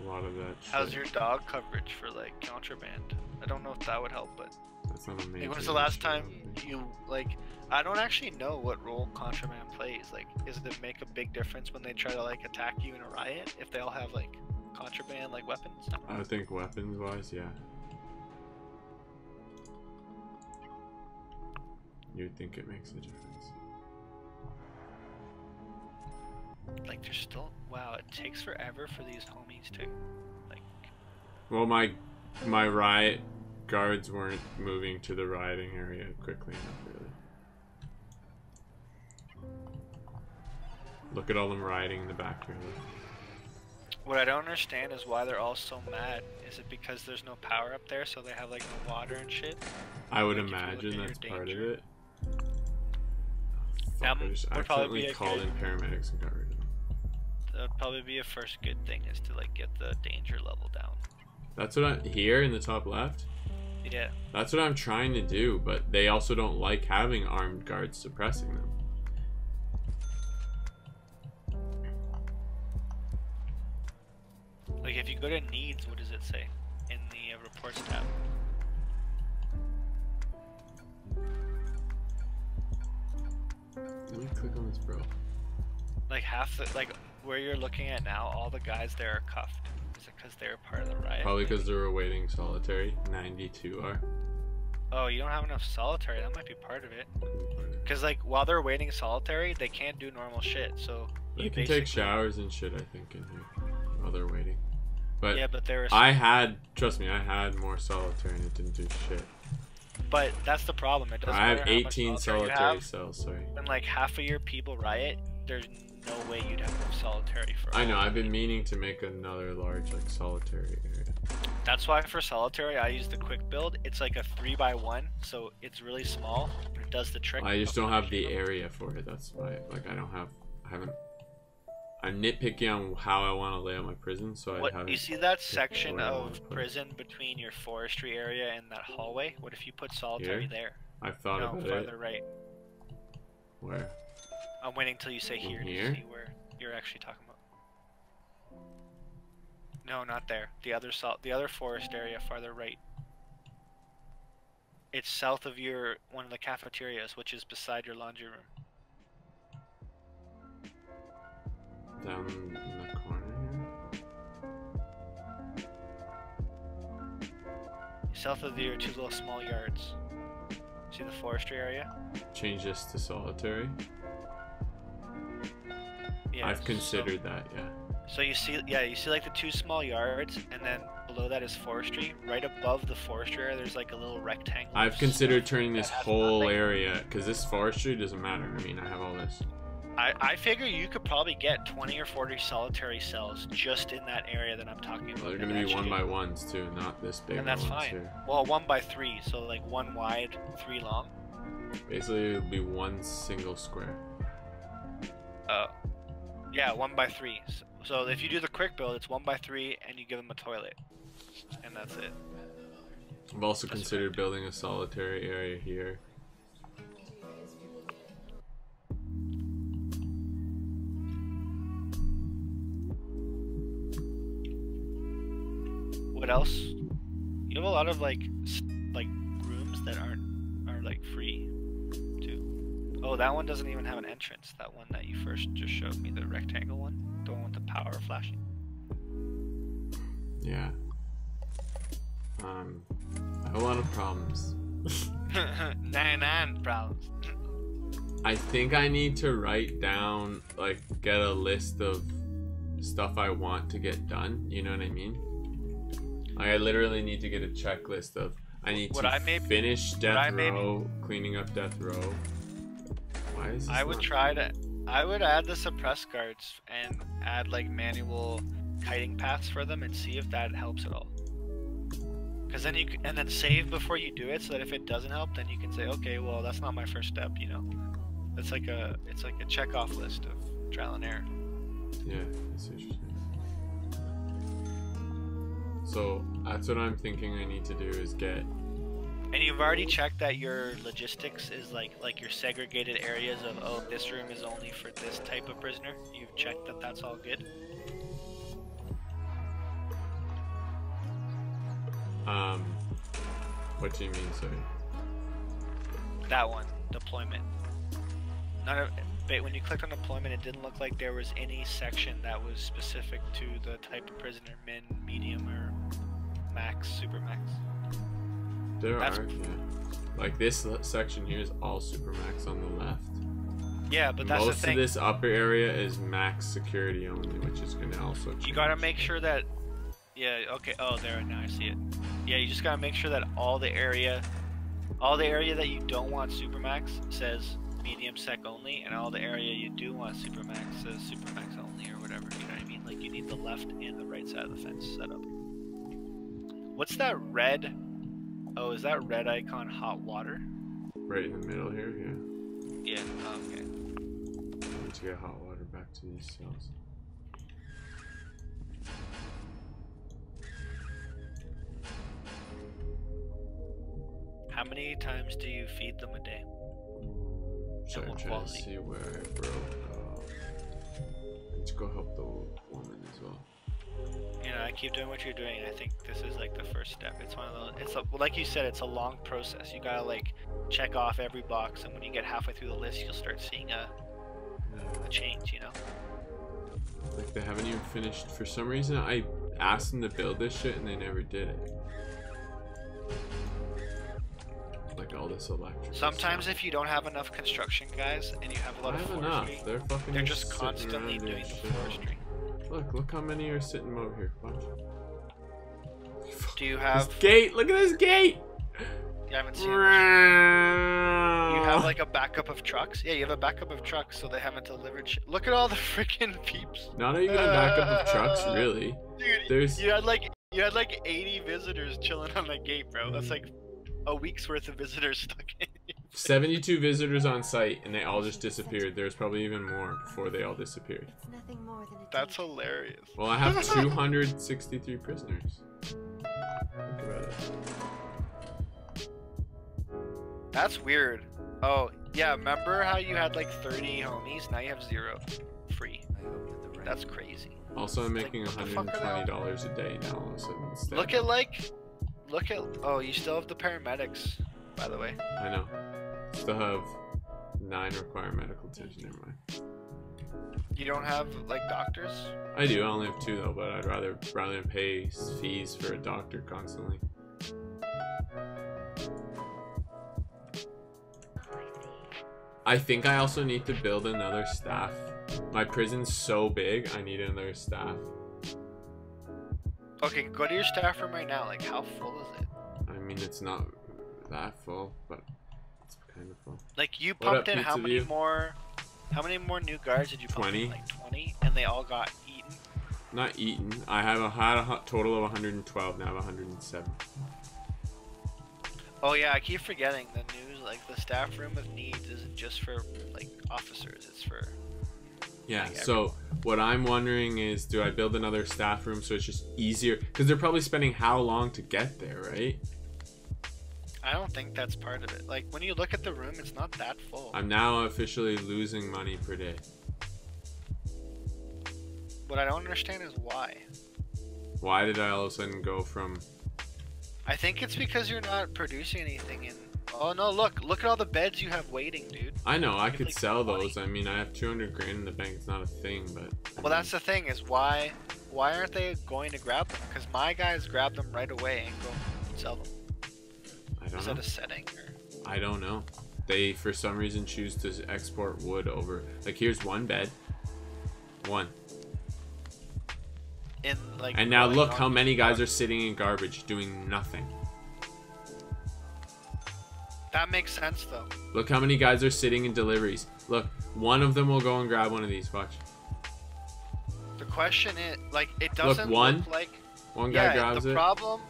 Speaker 1: a lot of that shit.
Speaker 2: How's your dog coverage for like contraband? I don't know if that would help, but
Speaker 1: That's not a major
Speaker 2: like, when's the last
Speaker 1: issue, I
Speaker 2: time
Speaker 1: don't think.
Speaker 2: you like? I don't actually know what role contraband plays. Like, does it make a big difference when they try to like attack you in a riot if they all have like contraband like weapons?
Speaker 1: I would think weapons wise, yeah. You'd think it makes a difference.
Speaker 2: Like, there's still wow. It takes forever for these homies to like.
Speaker 1: Well, my riot guards weren't moving to the rioting area quickly enough, really. Look at all them riding in the back here.
Speaker 2: What I don't understand is why they're all so mad. Is it because there's no power up there, so they have like no water and shit?
Speaker 1: I would
Speaker 2: Like, if you look
Speaker 1: imagine
Speaker 2: at your
Speaker 1: that's part of
Speaker 2: danger.
Speaker 1: it.
Speaker 2: That
Speaker 1: Fuck, I just
Speaker 2: would probably
Speaker 1: accidentally
Speaker 2: be a
Speaker 1: called
Speaker 2: good-
Speaker 1: in paramedics and got rid of them.
Speaker 2: That would probably be a first good thing, is to like get the danger level down.
Speaker 1: That's what here in the top left.
Speaker 2: Yeah.
Speaker 1: That's what I'm trying to do, but they also don't like having armed guards suppressing them.
Speaker 2: Like if you go to needs, what does it say in the reports tab?
Speaker 1: Let me click on this, bro.
Speaker 2: Like half the, like where you're looking at now, all the guys there are cuffed. Is it because they're part of the riot?
Speaker 1: Probably because they're awaiting solitary. 92 are.
Speaker 2: Oh, you don't have enough solitary. That might be part of it. Because like while they're waiting solitary, they can't do normal shit. So
Speaker 1: They
Speaker 2: you
Speaker 1: can take showers and shit, I think, in here while they're waiting. But
Speaker 2: yeah, but there
Speaker 1: trust me, I had more solitary and it didn't do shit.
Speaker 2: But that's the problem. It doesn't
Speaker 1: I have
Speaker 2: matter how much
Speaker 1: 18
Speaker 2: solitary you
Speaker 1: solitary
Speaker 2: have,
Speaker 1: cells, sorry.
Speaker 2: when like half of your people riot, there's no way you'd have enough solitary for.
Speaker 1: I know,
Speaker 2: all
Speaker 1: I've
Speaker 2: of
Speaker 1: been
Speaker 2: it.
Speaker 1: meaning to make another large, like, solitary area.
Speaker 2: That's why for solitary I use the quick build. It's like a 3x1, so it's really small, but it does the trick.
Speaker 1: I just
Speaker 2: of
Speaker 1: don't have the
Speaker 2: punishing them.
Speaker 1: area for it, that's why. Like, I'm nitpicky on how I want to lay out my prison, so I
Speaker 2: What
Speaker 1: haven't.
Speaker 2: you see that section
Speaker 1: where I wanna
Speaker 2: of
Speaker 1: put it.
Speaker 2: prison between your forestry area and that hallway? What if you put solitary
Speaker 1: Here?
Speaker 2: there?
Speaker 1: I've thought
Speaker 2: No,
Speaker 1: about
Speaker 2: farther
Speaker 1: it.
Speaker 2: right.
Speaker 1: Where?
Speaker 2: I'm waiting till you say
Speaker 1: In
Speaker 2: here
Speaker 1: here?
Speaker 2: to see where you're actually talking about. No, not there. The other forest area farther right. It's south of your one of the cafeterias, which is beside your laundry room.
Speaker 1: Down in the corner here?
Speaker 2: South of your two little small yards. See the forestry area?
Speaker 1: Change this to solitary?
Speaker 2: Yeah.
Speaker 1: I've considered that, yeah.
Speaker 2: So you see, yeah, you see like the two small yards, and then below that is forestry. Right above the forestry area, there's like a little rectangle.
Speaker 1: I've
Speaker 2: of
Speaker 1: considered
Speaker 2: stuff
Speaker 1: turning this
Speaker 2: that has
Speaker 1: whole
Speaker 2: nothing.
Speaker 1: area, because this forestry doesn't matter. I mean, I have all this.
Speaker 2: I figure you could probably get 20 or 40 solitary cells just in that area that I'm talking about.
Speaker 1: They're
Speaker 2: and
Speaker 1: gonna be
Speaker 2: actually-
Speaker 1: 1x1s too, not this big
Speaker 2: And that's
Speaker 1: ones
Speaker 2: fine.
Speaker 1: here.
Speaker 2: Well, 1x3, so like 1 wide, 3 long.
Speaker 1: Basically, it would be one single square.
Speaker 2: Yeah, 1x3. So if you do the quick build, it's 1x3, and you give them a toilet, and that's it.
Speaker 1: I've also
Speaker 2: That's
Speaker 1: considered building a solitary area here.
Speaker 2: What else? You have a lot of like rooms that are like free too. Oh, that one doesn't even have an entrance. That one that you first just showed me, the rectangle one, the one with the power flashing.
Speaker 1: Yeah. I have a lot of problems.
Speaker 2: 99 problems.
Speaker 1: I think I need to write down, like, get a list of stuff I want to get done. You know what I mean? Like, I literally need to get a checklist of I need
Speaker 2: What
Speaker 1: to
Speaker 2: I may-
Speaker 1: finish
Speaker 2: what
Speaker 1: death
Speaker 2: I may-
Speaker 1: row, cleaning up death row. Why is this
Speaker 2: I would
Speaker 1: not-
Speaker 2: try to. I would add the suppress guards and add like manual kiting paths for them and see if that helps at all. Because then you and then save before you do it, so that if it doesn't help, then you can say, okay, well that's not my first step. You know, it's like a check off list of trial and error.
Speaker 1: Yeah, that's interesting. So that's what I'm thinking I need to do is get.
Speaker 2: And you've already checked that your logistics is like your segregated areas of, oh, this room is only for this type of prisoner. You've checked that that's all good.
Speaker 1: What do you mean, sorry?
Speaker 2: That one, deployment. None of, but when you clicked on deployment, it didn't look like there was any section that was specific to the type of prisoner, min, medium, or max, super max.
Speaker 1: There
Speaker 2: That's-
Speaker 1: are, yeah. Like this section here is all supermax on the left.
Speaker 2: Yeah, but that's
Speaker 1: Most
Speaker 2: the thing.
Speaker 1: of this upper area is max security only, which is gonna also change.
Speaker 2: You gotta make sure that. Yeah. Okay. Oh, there. Now I see it. Yeah, you just gotta make sure that all the area that you don't want supermax says medium sec only, and all the area you do want supermax is supermax only or whatever. You know what I mean? Like you need the left and the right side of the fence set up. What's that red? Oh, is that red icon hot water?
Speaker 1: Right in the middle here, yeah.
Speaker 2: Yeah. Oh, okay.
Speaker 1: I need to get hot water back to these cells.
Speaker 2: How many times do you feed them a day?
Speaker 1: So I'm
Speaker 2: what
Speaker 1: trying
Speaker 2: quality?
Speaker 1: to see where I broke. Let's go help the woman as well.
Speaker 2: You know, I keep doing what you're doing. I think this is like the first step. It's one of those. It's a, like you said, it's a long process. You gotta like check off every box, and when you get halfway through the list, you'll start seeing a change. You know.
Speaker 1: Like they haven't even finished. For some reason, I asked them to build this shit, and they never did it. Like all this electric.
Speaker 2: Sometimes if you don't have enough construction guys and you have a lot
Speaker 1: I
Speaker 2: of
Speaker 1: have
Speaker 2: forestry,
Speaker 1: enough. They're fucking.
Speaker 2: they're just
Speaker 1: sitting
Speaker 2: constantly
Speaker 1: around
Speaker 2: doing the
Speaker 1: shit.
Speaker 2: forestry.
Speaker 1: Look how many are sitting over here. Watch.
Speaker 2: Do you have?
Speaker 1: This gate. Look at this gate.
Speaker 2: You haven't seen. You have like a backup of trucks. Yeah, you have a backup of trucks, so they haven't delivered shit. Look at all the freaking peeps.
Speaker 1: Not even a backup of trucks, really.
Speaker 2: Dude,
Speaker 1: There's.
Speaker 2: you had like 80 visitors chilling on the gate, bro. That's like a week's worth of visitors stuck in.
Speaker 1: 72 visitors on site, and they all just disappeared. There's probably even more before they all disappeared.
Speaker 2: That's hilarious.
Speaker 1: Well, I have 263 prisoners. Think about it.
Speaker 2: That's weird. Oh, yeah, remember how you had like 30 homies? Now you have 0 free. That's crazy.
Speaker 1: Also, I'm making
Speaker 2: what the fuck are they all-
Speaker 1: $120 a day now. All of a sudden, instead.
Speaker 2: Look at, oh, you still have the paramedics, by the way.
Speaker 1: I know. Still have 9 require medical attention. Never mind.
Speaker 2: You don't have, like, doctors?
Speaker 1: I do. I only have 2 though, but I'd rather than pay fees for a doctor constantly. I think I also need to build another staff. My prison's so big, I need another staff.
Speaker 2: Okay, go to your staff room right now. Like, how full is it?
Speaker 1: I mean, it's not that full, but it's kind of full.
Speaker 2: Like, you
Speaker 1: What up,
Speaker 2: pumped in how
Speaker 1: Pizza
Speaker 2: many
Speaker 1: View?
Speaker 2: more new guards did you pump
Speaker 1: 20.
Speaker 2: in? Like 20? And they all got eaten?
Speaker 1: Not eaten. I had a total of 112. Now I have 107.
Speaker 2: Oh yeah, I keep forgetting the news. Like, the staff room of needs isn't just for, like, officers. It's for...
Speaker 1: Yeah,
Speaker 2: like,
Speaker 1: so what I'm wondering is, do I build another staff room so it's just easier? Because they're probably spending how long to get there, right?
Speaker 2: I don't think that's part of it. Like, when you look at the room, it's not that full.
Speaker 1: I'm now officially losing money per day.
Speaker 2: What I don't understand is why.
Speaker 1: Why did I all of a sudden go from...
Speaker 2: I think it's because you're not producing anything in... Oh no, look at all the beds you have waiting, dude.
Speaker 1: I know, I
Speaker 2: have,
Speaker 1: could
Speaker 2: like,
Speaker 1: sell
Speaker 2: 20.
Speaker 1: those. I mean, I have 200 grand in the bank. It's not a thing, but...
Speaker 2: Well, that's the thing, is why aren't they going to grab them? Because my guys grab them right away and go sell them.
Speaker 1: I don't
Speaker 2: Is
Speaker 1: know.
Speaker 2: that a setting? Or...
Speaker 1: I don't know. They, for some reason, choose to export wood over... Like, here's one bed. One.
Speaker 2: In, like,
Speaker 1: And now
Speaker 2: rolling
Speaker 1: look
Speaker 2: on-
Speaker 1: how many guys are sitting in garbage doing nothing.
Speaker 2: That makes sense, though.
Speaker 1: Look how many guys are sitting in deliveries. Look, one of them will go and grab one of these. Watch.
Speaker 2: The question is, like, it doesn't
Speaker 1: one
Speaker 2: look like...
Speaker 1: One guy
Speaker 2: Yeah,
Speaker 1: grabs
Speaker 2: the
Speaker 1: it.
Speaker 2: problem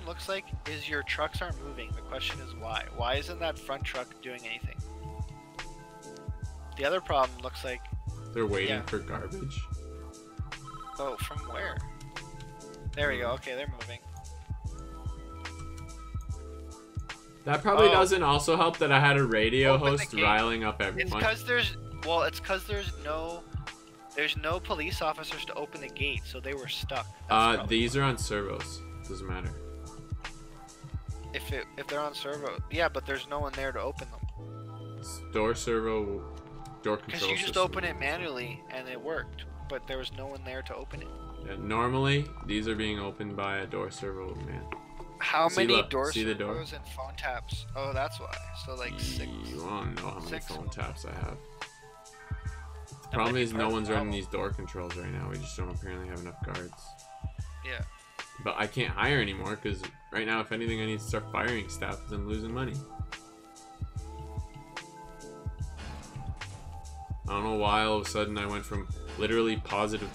Speaker 2: looks like is your trucks aren't moving. The question is why? Why isn't that front truck doing anything? The other problem looks like,
Speaker 1: They're waiting
Speaker 2: yeah.
Speaker 1: for garbage.
Speaker 2: oh, from where? There we go. Okay, they're moving.
Speaker 1: That probably
Speaker 2: Oh.
Speaker 1: doesn't also help that I had a radio
Speaker 2: Open the
Speaker 1: host
Speaker 2: gate.
Speaker 1: riling up
Speaker 2: It's
Speaker 1: everyone.
Speaker 2: because there's no police officers to open the gate, so they were stuck. That's probably
Speaker 1: These are on servos. Doesn't matter.
Speaker 2: if they're on servo. Yeah, but there's no one there to open them.
Speaker 1: Door servo, door control
Speaker 2: Because you just
Speaker 1: system.
Speaker 2: open it manually and it worked, but there was no one there to open it.
Speaker 1: Yeah, normally, these are being opened by a door servo man.
Speaker 2: How
Speaker 1: See,
Speaker 2: many
Speaker 1: look,
Speaker 2: door
Speaker 1: see the door?
Speaker 2: servos and phone taps? Oh, that's why. So like 6.
Speaker 1: You don't know how many
Speaker 2: 6
Speaker 1: phone
Speaker 2: of them.
Speaker 1: taps I have. The
Speaker 2: That
Speaker 1: problem
Speaker 2: might be
Speaker 1: is
Speaker 2: part
Speaker 1: no
Speaker 2: of the
Speaker 1: one's running
Speaker 2: problem.
Speaker 1: these door controls right now. We just don't apparently have enough guards.
Speaker 2: Yeah.
Speaker 1: But I can't hire anymore because right now, if anything, I need to start firing staff because I'm losing money. I don't know why all of a sudden I went from literally positive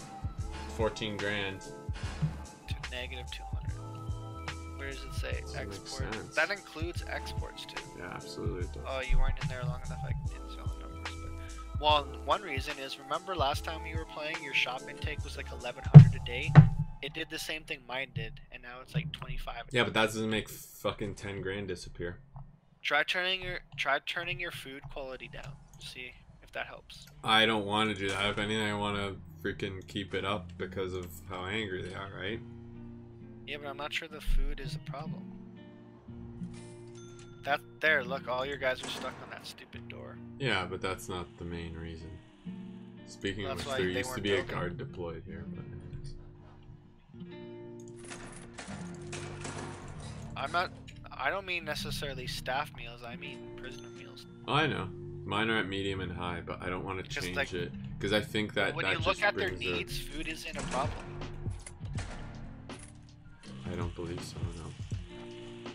Speaker 1: 14 grand
Speaker 2: to negative 200. Where does it say
Speaker 1: Doesn't make
Speaker 2: export?
Speaker 1: sense.
Speaker 2: That includes exports too.
Speaker 1: Yeah, absolutely. It does.
Speaker 2: Oh, you weren't in there long enough. I didn't see all the numbers. But well, one reason is remember last time you were playing, your shop intake was like 1,100 a day. It did the same thing mine did, and now it's like 25.
Speaker 1: Yeah, but that doesn't make fucking 10 grand disappear.
Speaker 2: Try turning your food quality down. See if that helps.
Speaker 1: I don't want to do that. If anything, I want to freaking keep it up because of how angry they are, right?
Speaker 2: Yeah, but I'm not sure the food is a problem. That there, look, all your guys are stuck on that stupid door.
Speaker 1: Yeah, but that's not the main reason. Speaking of
Speaker 2: That's
Speaker 1: which,
Speaker 2: why
Speaker 1: there
Speaker 2: they
Speaker 1: used to
Speaker 2: weren't
Speaker 1: be a
Speaker 2: building.
Speaker 1: guard deployed here, but anyways.
Speaker 2: I don't mean necessarily staff meals. I mean prisoner meals.
Speaker 1: Oh, I know. Mine are at medium and high, but I don't want to change
Speaker 2: like-
Speaker 1: it because I think that
Speaker 2: When
Speaker 1: that
Speaker 2: you
Speaker 1: just
Speaker 2: look at their
Speaker 1: brings
Speaker 2: needs, food isn't a problem.
Speaker 1: I don't believe so. No.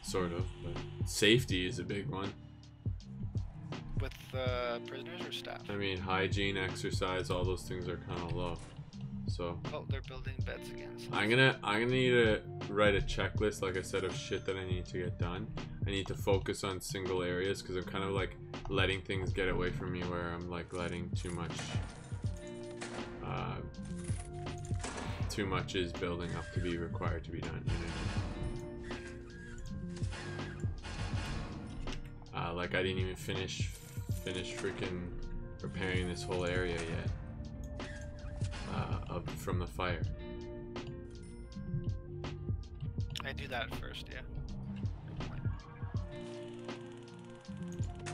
Speaker 1: Sort of, but safety is a big one.
Speaker 2: With prisoners or staff?
Speaker 1: I mean, hygiene, exercise, all those things are kind of low. So
Speaker 2: Oh, they're building beds again. So
Speaker 1: I'm gonna need to write a checklist, like I said, of shit that I need to get done. I need to focus on single areas because I'm kind of like letting things get away from me, where I'm like letting too much. Too much is building up to be required to be done. You know? Like I didn't even finish freaking repairing this whole area yet. From the fire.
Speaker 2: I do that first, yeah. Good point.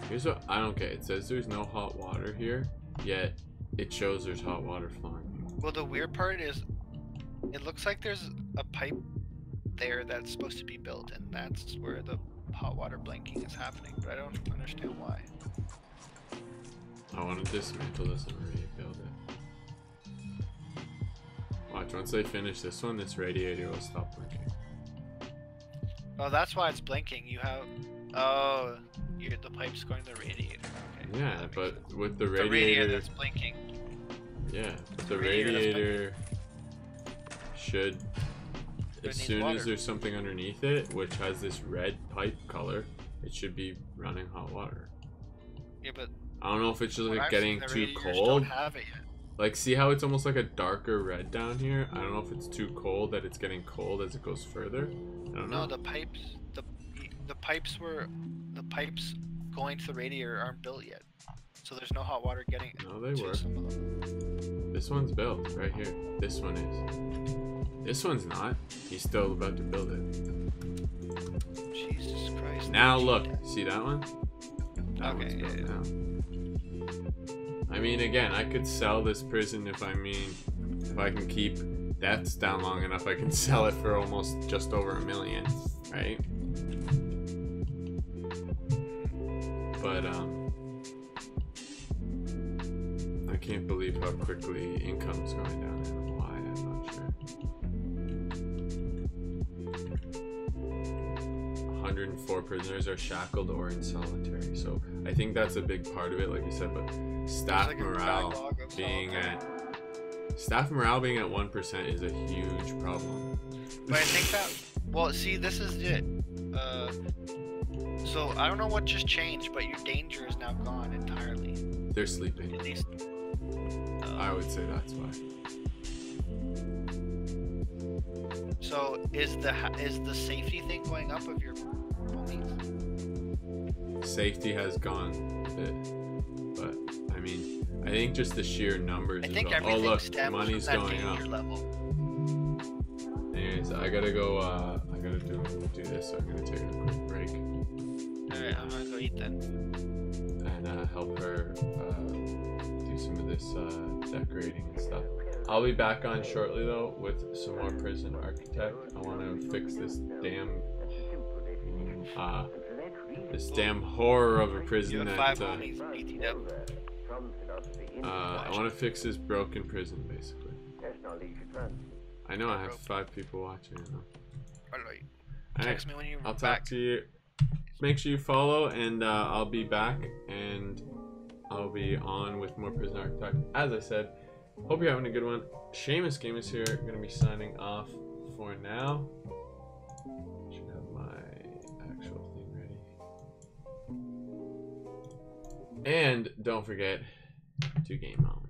Speaker 1: Here's what I don't get. It says there's no hot water here, yet it shows there's hot water flowing.
Speaker 2: Well, the weird part is, it looks like there's a pipe there that's supposed to be built, and that's where the hot water blinking is happening. But I don't understand why.
Speaker 1: I want to dismantle this and rebuild it. Watch, once they finish this one, this radiator will stop blinking.
Speaker 2: Oh, that's why it's blinking. You have, oh, the pipe's going to the radiator. Okay.
Speaker 1: Yeah,
Speaker 2: that makes
Speaker 1: but
Speaker 2: sense.
Speaker 1: with the
Speaker 2: The
Speaker 1: radiator,
Speaker 2: that's blinking.
Speaker 1: yeah, but the
Speaker 2: radiator that's
Speaker 1: radiator should,
Speaker 2: But it
Speaker 1: as
Speaker 2: needs
Speaker 1: soon
Speaker 2: water.
Speaker 1: as there's something underneath it, which has this red pipe color, it should be running hot water.
Speaker 2: Yeah, but
Speaker 1: I don't know if it's just
Speaker 2: what
Speaker 1: like
Speaker 2: I've
Speaker 1: getting
Speaker 2: seen, the
Speaker 1: too
Speaker 2: radiators
Speaker 1: cold.
Speaker 2: don't have it yet.
Speaker 1: Like, see how it's almost like a darker red down here? I don't know if it's too cold that it's getting cold as it goes further. I don't know.
Speaker 2: No, the pipes going to the radiator aren't built yet, so there's no hot water getting.
Speaker 1: No, they
Speaker 2: to
Speaker 1: were.
Speaker 2: some of them.
Speaker 1: This one's built right here. This one is. This one's not. He's still about to build it.
Speaker 2: Jesus Christ.
Speaker 1: Now
Speaker 2: they
Speaker 1: look,
Speaker 2: cheated.
Speaker 1: see that one? That
Speaker 2: Okay,
Speaker 1: one's built
Speaker 2: yeah.
Speaker 1: now. I mean, again, I could sell this prison if I can keep deaths down long enough. I can sell it for almost just over $1 million, right? But I can't believe how quickly income's going down and why. I'm not sure. 104 prisoners are shackled or in solitary, so I think that's a big part of it, like you said. But staff
Speaker 2: There's like a
Speaker 1: morale
Speaker 2: backlog of
Speaker 1: being
Speaker 2: solitary.
Speaker 1: at 1% is a huge problem.
Speaker 2: But I think that, well, see, this is it. So I don't know what just changed, but your danger is now gone entirely.
Speaker 1: They're sleeping.
Speaker 2: At least.
Speaker 1: I would say that's why.
Speaker 2: So is the safety thing going up of your homies?
Speaker 1: Safety has gone a bit, but I mean, I think just the sheer numbers.
Speaker 2: I
Speaker 1: is
Speaker 2: think
Speaker 1: all. Oh
Speaker 2: everything
Speaker 1: look,
Speaker 2: stems
Speaker 1: money's
Speaker 2: from that
Speaker 1: going up.
Speaker 2: danger level.
Speaker 1: Anyways, I gotta go. I gotta do this. So I'm gonna take a quick break
Speaker 2: Alright, I'm gonna go eat then.
Speaker 1: and help her do some of this decorating and stuff. I'll be back on shortly though with some more prison architect. I want to fix this damn horror of a
Speaker 2: You
Speaker 1: prison
Speaker 2: have
Speaker 1: that
Speaker 2: 5 homies beating up.
Speaker 1: I want to fix this broken prison basically. I know I have 5 people watching it now.
Speaker 2: Alright.
Speaker 1: Alright,
Speaker 2: Text me when you're
Speaker 1: I'll
Speaker 2: back.
Speaker 1: talk to you. Make sure you follow, and I'll be back, and I'll be on with more Prisoner Archetype. As I said, hope you're having a good one. SeamusGameus here, gonna be signing off for now. Should have my actual thing ready. And don't forget to game on.